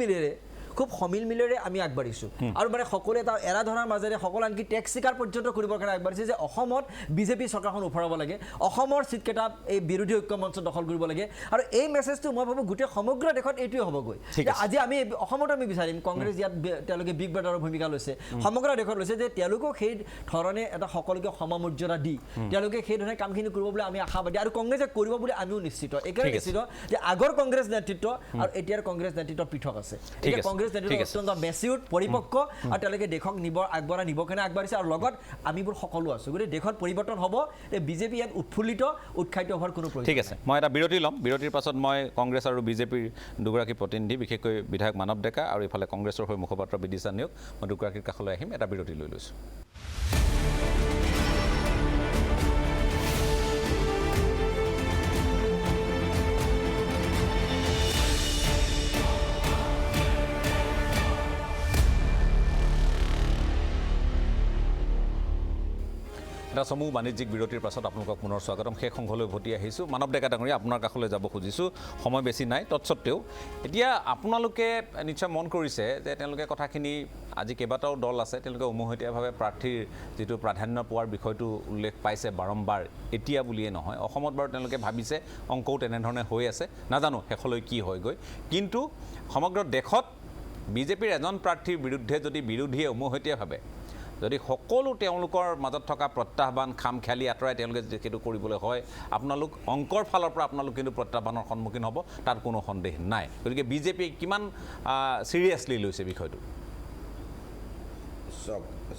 মিলেৰে আমি আগবাঢ়িছোঁ আৰু মানে সকলোৱে এটা এৰা ধৰাৰ মাজেৰে সকলো আনকি টেক্স স্বীকাৰ পৰ্যন্ত কৰিবৰ কাৰণে আগবাঢ়িছে যে অসমত বিজেপি চৰকাৰখন উফৰাব লাগে, অসমৰ চিটকেইটা এই বিৰোধী ঐক্য মঞ্চ দখল কৰিব লাগে। আৰু এই মেছেজটো মই ভাবোঁ গোটেই সমগ্ৰ দেশত এইটোৱে হ'বগৈ। আজি আমি অসমতো আমি বিচাৰিম, কংগ্ৰেছ ইয়াত তেওঁলোকে বিগ ব্ৰাদাৰৰ ভূমিকা লৈছে, সমগ্ৰ দেশত লৈছে যে তেওঁলোকেও সেই ধৰণে এটা সকলোকে সমমৰ্যাদা দি তেওঁলোকে সেই ধৰণে কামখিনি কৰিব বুলি আমি আশাবাদী আৰু কংগ্ৰেছে কৰিব বুলি আমিও নিশ্চিত। এইকাৰণে নিশ্চিত যে আগৰ কংগ্ৰেছ নেতৃত্ব আৰু এতিয়াৰ কংগ্ৰেছ নেতৃত্ব পৃথক আছে। কংগ্ৰেছ নেতৃত্ব অত্যন্ত মেচিউৰ পৰিপক্ক আৰু তেওঁলোকে দেশক আগবঢ়াই নিবৰ কাৰণে আগবাঢ়িছে আৰু লগত আমিবোৰ সকলো আছোঁ। গতিকে দেশত পৰিৱৰ্তন হ'ব, বিজেপি ইয়াত উৎসাহিত হোৱাৰ কোনো প্ৰয়োজন। ঠিক আছে, মই এটা বিৰতি ল'ম। বিৰতিৰ পাছত মই কংগ্ৰেছ আৰু বিজেপিৰ দুগৰাকী প্ৰতিনিধি, বিশেষকৈ বিধায়ক মানৱ ডেকা আৰু ইফালে কংগ্ৰেছৰ হৈ মুখপাত্ৰ বিদিশা নিয়োগ, মই দুগৰাকীৰ কাষলৈ আহিম। এটা বিৰতি লৈ লৈছোঁ। এটা চমু বাণিজ্যিক বিৰতিৰ পাছত আপোনালোকক পুনৰ স্বাগতম। শেষ সংঘলৈ উভতি আহিছোঁ। মানৱ ডেকা ডাঙৰীয়া, আপোনাৰ কাষলৈ যাব খুজিছোঁ, সময় বেছি নাই। তৎসত্বেও এতিয়া আপোনালোকে নিশ্চয় মন কৰিছে যে তেওঁলোকে কথাখিনি, আজি কেইবাটাও দল আছে, তেওঁলোকে উমৈহতীয়াভাৱে প্ৰাৰ্থীৰ যিটো প্ৰাধান্য পোৱাৰ বিষয়টো উল্লেখ পাইছে বাৰম্বাৰ, এতিয়া বুলিয়ে নহয়, অসমত বাৰু তেওঁলোকে ভাবিছে, অংকও তেনেধৰণে হৈ আছে, নাজানো শেষলৈ কি হয়গৈ। কিন্তু সমগ্ৰ দেশত বিজেপিৰ এজন প্ৰাৰ্থীৰ বিৰুদ্ধে যদি বিৰোধীয়ে উমৈহতীয়াভাৱে যদি সকলো তেওঁলোকৰ মাজত থকা প্ৰত্যাহ্বান খামখেয়ালি আঁতৰাই তেওঁলোকে সেইটো কৰিবলৈ হয়, আপোনালোক অংকৰ ফালৰ পৰা আপোনালোক কিন্তু প্ৰত্যাহ্বানৰ সন্মুখীন হ'ব, তাত কোনো সন্দেহ নাই। গতিকে বিজেপিয়ে কিমান চিৰিয়াছলি লৈছে বিষয়টো?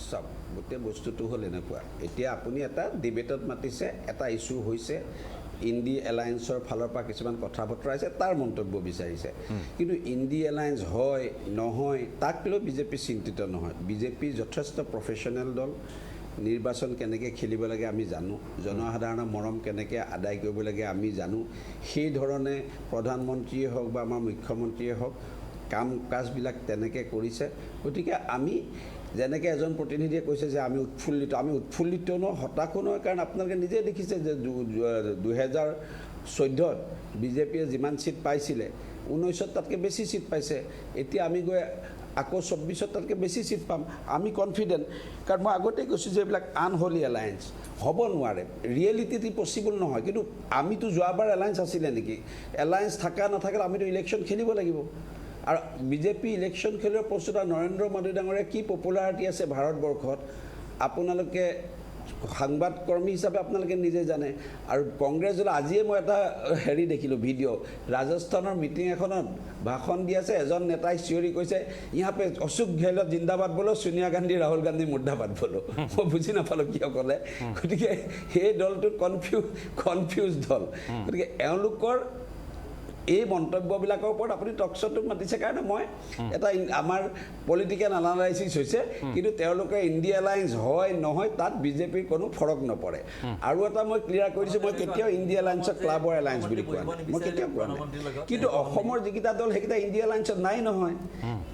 চাওক গোটেই বস্তুটো হ'ল এনেকুৱা, এতিয়া আপুনি এটা ডিবেটত মাতিছে, এটা ইছ্যু হৈছে, ইণ্ডি এলায়েন্সৰ ফালৰ পৰা কিছুমান কথা বতৰা আছে, তাৰ মন্তব্য বিচাৰিছে। কিন্তু ইণ্ডি এলায়েন্স হয় নহয় তাক লৈ বিজেপি চিন্তিত নহয়। বিজেপি যথেষ্ট প্ৰফেশ্যনেল দল, নিৰ্বাচন কেনেকৈ খেলিব লাগে আমি জানো, জনসাধাৰণৰ মৰম কেনেকৈ আদায় কৰিব লাগে আমি জানো। সেই ধৰণে প্ৰধানমন্ত্ৰীয়ে হওক বা আমাৰ মুখ্যমন্ত্ৰীয়ে হওক কাম কাজবিলাক তেনেকৈ কৰিছে। গতিকে আমি যেনেকৈ এজন প্ৰতিনিধিয়ে কৈছে যে আমি উৎফুল্লিত নহয়, হতাশো নহয়, কাৰণ আপোনালোকে নিজে দেখিছে যে 2014 বিজেপিয়ে যিমান চিট পাইছিলে 19ত তাতকৈ বেছি চিট পাইছে। এতিয়া আমি গৈ আকৌ 24ত তাতকৈ বেছি চিট পাম, আমি কনফিডেণ্ট। কাৰণ মই আগতেই কৈছোঁ যে এইবিলাক আনহলি এলায়েন্স হ'ব নোৱাৰে, ৰিয়েলিটিটি পচিবল নহয়। কিন্তু আমিতো যোৱাবাৰ এলায়েন্স আছিলে নেকি? এলায়েন্স থকা নাথাকিলে আমিতো ইলেকশ্যন খেলিব লাগিব। আৰু বিজেপি ইলেকশ্যন খেলিবৰ প্ৰস্তুত নৰেন্দ্ৰ মোদী ডাঙৰীয়া কি পপুলাৰিটি আছে ভাৰতবৰ্ষত, আপোনালোকে সাংবাদকৰ্মী হিচাপে আপোনালোকে নিজে জানে। আৰু কংগ্ৰেছ দলে আজিয়ে মই এটা দেখিলোঁ ভিডিঅ', ৰাজস্থানৰ মিটিং এখনত ভাষণ দি আছে, এজন নেতাই চিঞৰি কৈছে ইਹਾਂ পে অশোক গেহলট জিন্দাবাদ বলো, সোনিয়া গান্ধী ৰাহুল গান্ধী মুৰ্দাবাদ বলো। মই বুজি নাপালোঁ কিয় ক'লে। গতিকে সেই দলটো কনফিউজ দল। গতিকে এওঁলোকৰ এই মন্তব্যবিলাকৰ ওপৰত আপুনি টকশ্ব'টোক মাতিছে কাৰণে মই এটা আমাৰ পলিটিকেল এনালাইচিছ হৈছে, কিন্তু তেওঁলোকে ইণ্ডিয়া এলায়েন্স হয় নহয় তাত বিজেপিৰ কোনো ফৰক নপৰে। আৰু এটা মই ক্লিয়াৰ কৰিছোঁ, মই কেতিয়াও ইণ্ডিয়া এলায়েন্সক ক্লাবৰ এলায়েন্স বুলি কোৱা নাই, মই কেতিয়াও কোৱা নাই। কিন্তু অসমৰ যিকেইটা দল সেইকেইটা ইণ্ডিয়া এলায়েন্সত নাই নহয়।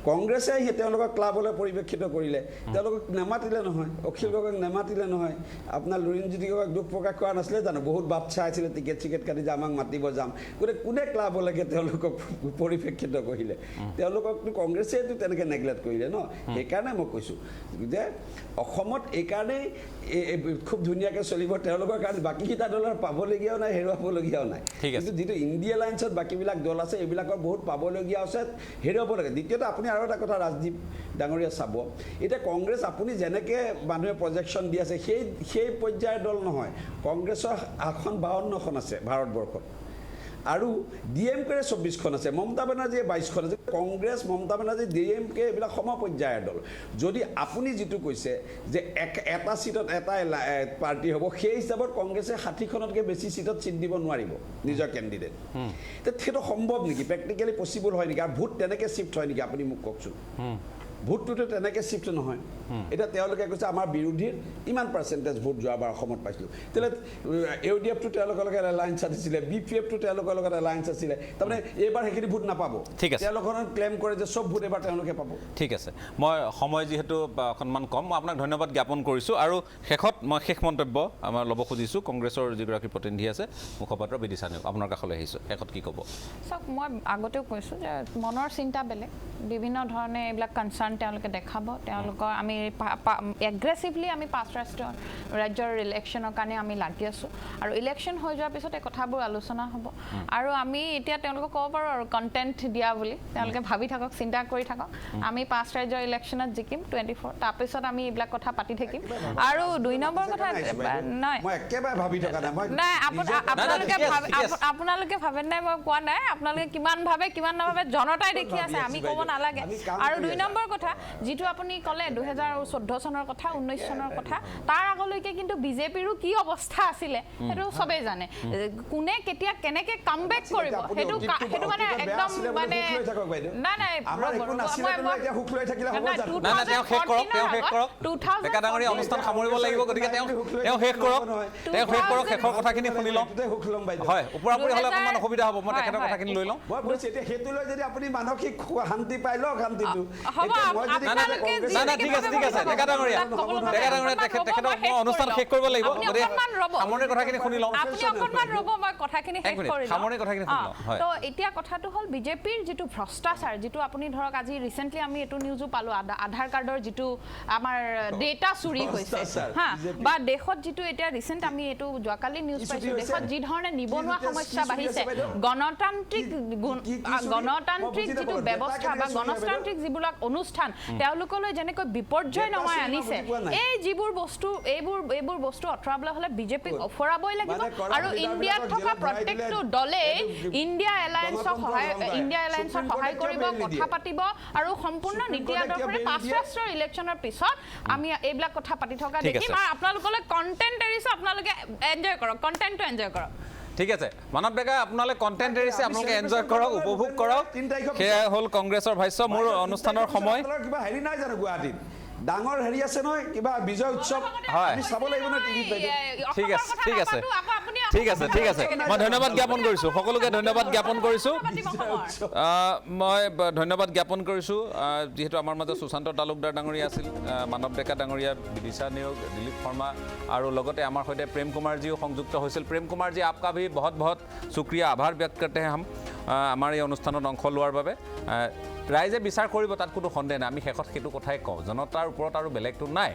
কংগ্ৰেছে আহি তেওঁলোকক ক্লাবলৈ পৰিৱেশিত কৰিলে, তেওঁলোকক নেমাতিলে নহয়, অখিল গগৈক নেমাতিলে নহয়, আপোনাৰ লুৰিণজ্যোতি গগৈক দুখ প্ৰকাশ কৰা নাছিলে জানো? বহুত বাচ্ছা আছিলে টিকেট চিকেট কাটি যে আমাক মাতিব যাম, গতিকে কোনে ক্লাব লাগে তেওঁলোকক পৰিপ্ৰেক্ষিত কৰিলে? তেওঁলোককতো কংগ্ৰেছেতো তেনেকৈ নেগলেক্ট কৰিলে ন। সেইকাৰণে মই কৈছোঁ যে অসমত এইকাৰণেই খুব ধুনীয়াকৈ চলিব তেওঁলোকৰ কাৰণে, বাকীকেইটা দলৰ পাবলগীয়াও নাই, হেৰুৱাবলগীয়াও নাই। কিন্তু যিটো ইণ্ডিয়া এলায়েন্সত বাকীবিলাক দল আছে এইবিলাকৰ বহুত পাবলগীয়া আছে, হেৰুৱাব লাগে। দ্বিতীয়তে আপুনি আৰু এটা কথা ৰাজদীপ ডাঙৰীয়া চাব, এতিয়া কংগ্ৰেছ আপুনি যেনেকৈ মানুহে প্ৰজেকশ্যন দি আছে সেই পৰ্যায়ৰ দল নহয়। কংগ্ৰেছৰ আসন 52খন আছে ভাৰতবৰ্ষত, আৰু DMKৰ 24খন আছে, মমতা বেনাৰ্জীয়ে 22খন আছে। কংগ্ৰেছ, মমতা বেনাৰ্জী, DMK এইবিলাক সমপৰ্যায়ৰ দল। যদি আপুনি যিটো কৈছে যে এটা চিটত এটা পাৰ্টি হ'ব, সেই হিচাপত কংগ্ৰেছে 60খনতকৈ বেছি চিটত চিট দিব নোৱাৰিব নিজৰ কেণ্ডিডেট। সেইটো সম্ভৱ নেকি? প্ৰেক্টিকেলি পচিবল হয় নেকি? আৰু ভোট তেনেকৈ চিফ্ট হয় নেকি? আপুনি মোক কওকচোন। ভোটটোতে তেনেকৈ চিফ্ট নহয় এতিয়া তেওঁলোকে কৈছে আমাৰ বিৰোধীৰ ইমান পাৰ্চেণ্টেজ ভোট যোৱাবাৰ অসমত পাইছিলোঁ তেতিয়াহ'লে AUDF-টো তেওঁলোকৰ লগত এলায়েন্স আছিলে BPF-টো তেওঁলোকৰ লগত এলায়েন্স আছিলে তাৰমানে এইবাৰ সেইখিনি ভোট নাপাব ঠিক আছে তেওঁলোকৰ ক্লেইম কৰে যে চব ভোট এবাৰ তেওঁলোকে পাব ঠিক আছে মই সময় যিহেতু অকণমান কম মই আপোনাক ধন্যবাদ জ্ঞাপন কৰিছোঁ আৰু শেষত মই শেষ মন্তব্য আমাৰ ল'ব খুজিছোঁ কংগ্ৰেছৰ যিগৰাকী প্ৰতিনিধি আছে মুখপাত্ৰ বিদিশা নেওগ আপোনাৰ কাষলৈ আহিছোঁ শেষত কি ক'ব চাওক মই আগতেও কৈছোঁ যে মনৰ চিন্তা বেলেগ বিভিন্ন ধৰণে এইবিলাক কনচাৰ্ণ তেওঁলোকে দেখাব তেওঁলোকৰ আমি এগ্ৰেছিভলি আমি 5 ৰাজ্যৰ ইলেকশ্যনৰ কাৰণে আমি লাগি আছোঁ আৰু ইলেকশ্যন হৈ যোৱাৰ পিছত এই কথাবোৰ আলোচনা হ'ব আৰু আমি এতিয়া তেওঁলোকক ক'ব পাৰোঁ আৰু কণ্টেণ্ট দিয়া বুলি তেওঁলোকে ভাবি থাকক চিন্তা কৰি থাকক আমি 5 ৰাজ্যৰ ইলেকশ্যনত জিকিম 24 তাৰপিছত আমি এইবিলাক কথা পাতি থাকিম আৰু 2 নম্বৰ কথা নাই মই একেবাৰে ভাবি থকা নাই আপোনালোকে ভাবে নাই মই কোৱা নাই আপোনালোকে কিমান ভাবে কিমান নাভাবে জনতাই দেখি আছে আমি ক'ব নালাগে আৰু 2 নম্বৰ কথা যিটো আপুনি ক'লে 2014 চনৰ কথা 19 চনৰ কথা তাৰ আগলৈকে কিন্তু বিজেপিৰো কি অৱস্থা আছিলে সেইটো সবেই জানে কোনে কেতিয়া কেনেকে কামবেক কৰিব সেইটো মানে একদম মানে নাই নাই আমাৰ একো নাছিলে এতিয়া হুক লৈ থাকিলে হ'ব জানো নাই নাই তেওঁ শেষ কৰক ডেকা ডাঙৰীয়া অনুষ্ঠান সামৰিব লাগিব গতিকে তেওঁ শেষ কৰক শেষৰ কথাখিনি শুনি লওঁ হয় ওপৰাপৰি হ'লে অকণমান অসুবিধা হ'ব মই তেখেতৰ কথাখিনি লৈ লওঁ মই কৈছোঁ এতিয়া সেইটো লৈ যদি আপুনি মানসিক শান্তি পাই লওক শান্তিটো নাই নাই ঠিক আছে ডেকা ডাঙৰীয়া তেখেতক মই অনুষ্ঠান শেষ কৰিব লাগিব গতিকে সামৰণিৰ কথাখিনি শুনি লওঁ আপুনি অকণমান ৰ'ব মই কথাখিনি শেষ কৰি লওঁ সামৰণিৰ কথাখিনি শুনি লওঁ হয় তো এতিয়া কথাটো হ'ল বিজেপিৰ যিটো ভ্ৰষ্টাচাৰ যিটো আপুনি ধৰক আজি ৰিচেণ্টলি আমি এইটো নিউজো পালোঁ আধাৰ কাৰ্ডৰ যিটো আমাৰ ডেটা চুৰি হৈছে হা বা দেশত যিটো এতিয়া ৰিচেণ্ট আমি এইটো যোৱাকালি নিউজ পাইছোঁ দেশত যি ধৰণে নিবনুৱা সমস্যা বাঢ়িছে গণতান্ত্ৰিক যিটো ব্যৱস্থা বা গণতান্ত্ৰিক যিবিলাক অনুষ্ঠান তেওঁলোকলৈ যেনেকৈ বিপৰ্যয় নমাই আনিছে এই যিবোৰ বস্তু এইবোৰ বস্তু আঁতৰাবলৈ হ'লে বিজেপিক অফৰাবই লাগিব আৰু ইণ্ডিয়াত থকা প্ৰত্যেকটো দলে ইণ্ডিয়া এলায়েন্সৰ সহায় কৰিব কথা পাতিব আৰু সম্পূৰ্ণ নীতি আদৰ্শৰে 5 ৰাষ্ট্ৰৰ ইলেকশ্যনৰ পিছত আমি এইবিলাক কথা পাতি থকা দেখিম আৰু আপোনালোকলৈ কণ্টেণ্ট এৰিছে আপোনালোকে এনজয় কৰক কণ্টেণ্টটো এনজয় কৰক ঠিক আছে মানৱ ডেকা আপোনালোকে কণ্টেণ্ট এৰিছে আপোনালোকে এনজয় কৰক উপভোগ কৰক সেয়া হ'ল কংগ্ৰেছৰ ভাষ্য মোৰ অনুষ্ঠানৰ সময় কিবা হেৰি নাই জানো গুৱাহাটীত ডাঙৰ হেৰি আছে নহয় কিবা বিজয় উৎসৱ আমি চাব লাগিব ন টিভিত ঠিক আছে মই ধন্যবাদ জ্ঞাপন কৰিছোঁ সকলোকে ধন্যবাদ জ্ঞাপন কৰিছোঁ মই ধন্যবাদ জ্ঞাপন কৰিছোঁ যিহেতু আমাৰ মাজত সুশান্ত তালুকদাৰ ডাঙৰীয়া আছিল মানৱ ডেকা ডাঙৰীয়া বিদিশা নেওগ দিলীপ শৰ্মা আৰু লগতে আমাৰ সৈতে প্ৰেম কুমাৰজীও সংযুক্ত হৈছিল প্ৰেম কুমাৰজী আপকা ভি বহুত বহুত শুক্ৰিয়া আভাৰ ব্যক্ত কৰতে हैं हम আমাৰ এই অনুষ্ঠানত অংশ লোৱাৰ বাবে ৰাইজে বিচাৰ কৰিব তাত কোনো সন্দেহ নাই আমি শেষত সেইটো কথাই কওঁ জনতাৰ ওপৰত আৰু বেলেগটো নাই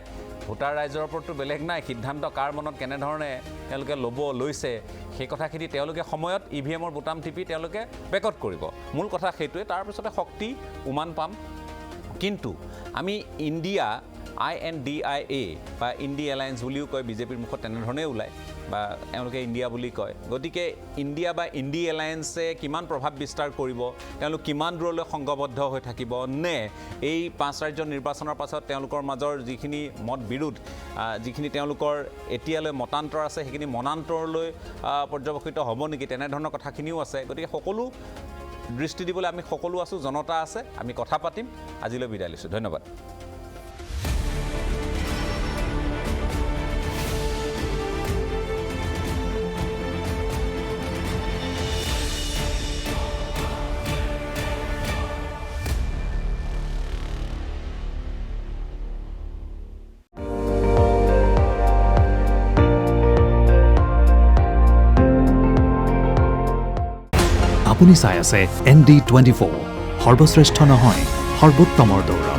ভোটাৰ ৰাইজৰ ওপৰতো বেলেগ নাই সিদ্ধান্ত কাৰ মনত কেনেধৰণে তেওঁলোকে লৈছে সেই কথাখিনি তেওঁলোকে সময়ত EVM-ৰ বুটাম টিপি তেওঁলোকে বেকআউট কৰিব মূল কথা সেইটোৱে তাৰপিছতে শক্তি উমান পাম কিন্তু আমি ইণ্ডিয়া INDIA বা ইণ্ডি এলায়েন্স বুলিও কয় বিজেপিৰ মুখত তেনেধৰণে ওলায় বা তেওঁলোকে ইণ্ডিয়া বুলি কয় গতিকে ইণ্ডিয়া বা ইণ্ডি এলায়েন্সে কিমান প্ৰভাৱ বিস্তাৰ কৰিব তেওঁলোক কিমান দূৰলৈ সংঘবদ্ধ হৈ থাকিব নে এই 5 ৰাজ্যৰ নিৰ্বাচনৰ পাছত তেওঁলোকৰ মাজৰ যিখিনি মত বিৰোধ যিখিনি তেওঁলোকৰ এতিয়ালৈ মতান্তৰ আছে সেইখিনি মনান্তৰলৈ পৰ্যবেক্ষিত হ'ব নেকি তেনেধৰণৰ কথাখিনিও আছে গতিকে সকলো দৃষ্টি দিবলৈ আমি সকলো আছোঁ জনতা আছে আমি কথা পাতিম আজিলৈ বিদায় লৈছোঁ ধন্যবাদ আপুনি চাই আছে ND24 সৰ্বশ্ৰেষ্ঠ নহয় সৰ্বোত্তমৰ দৌৰা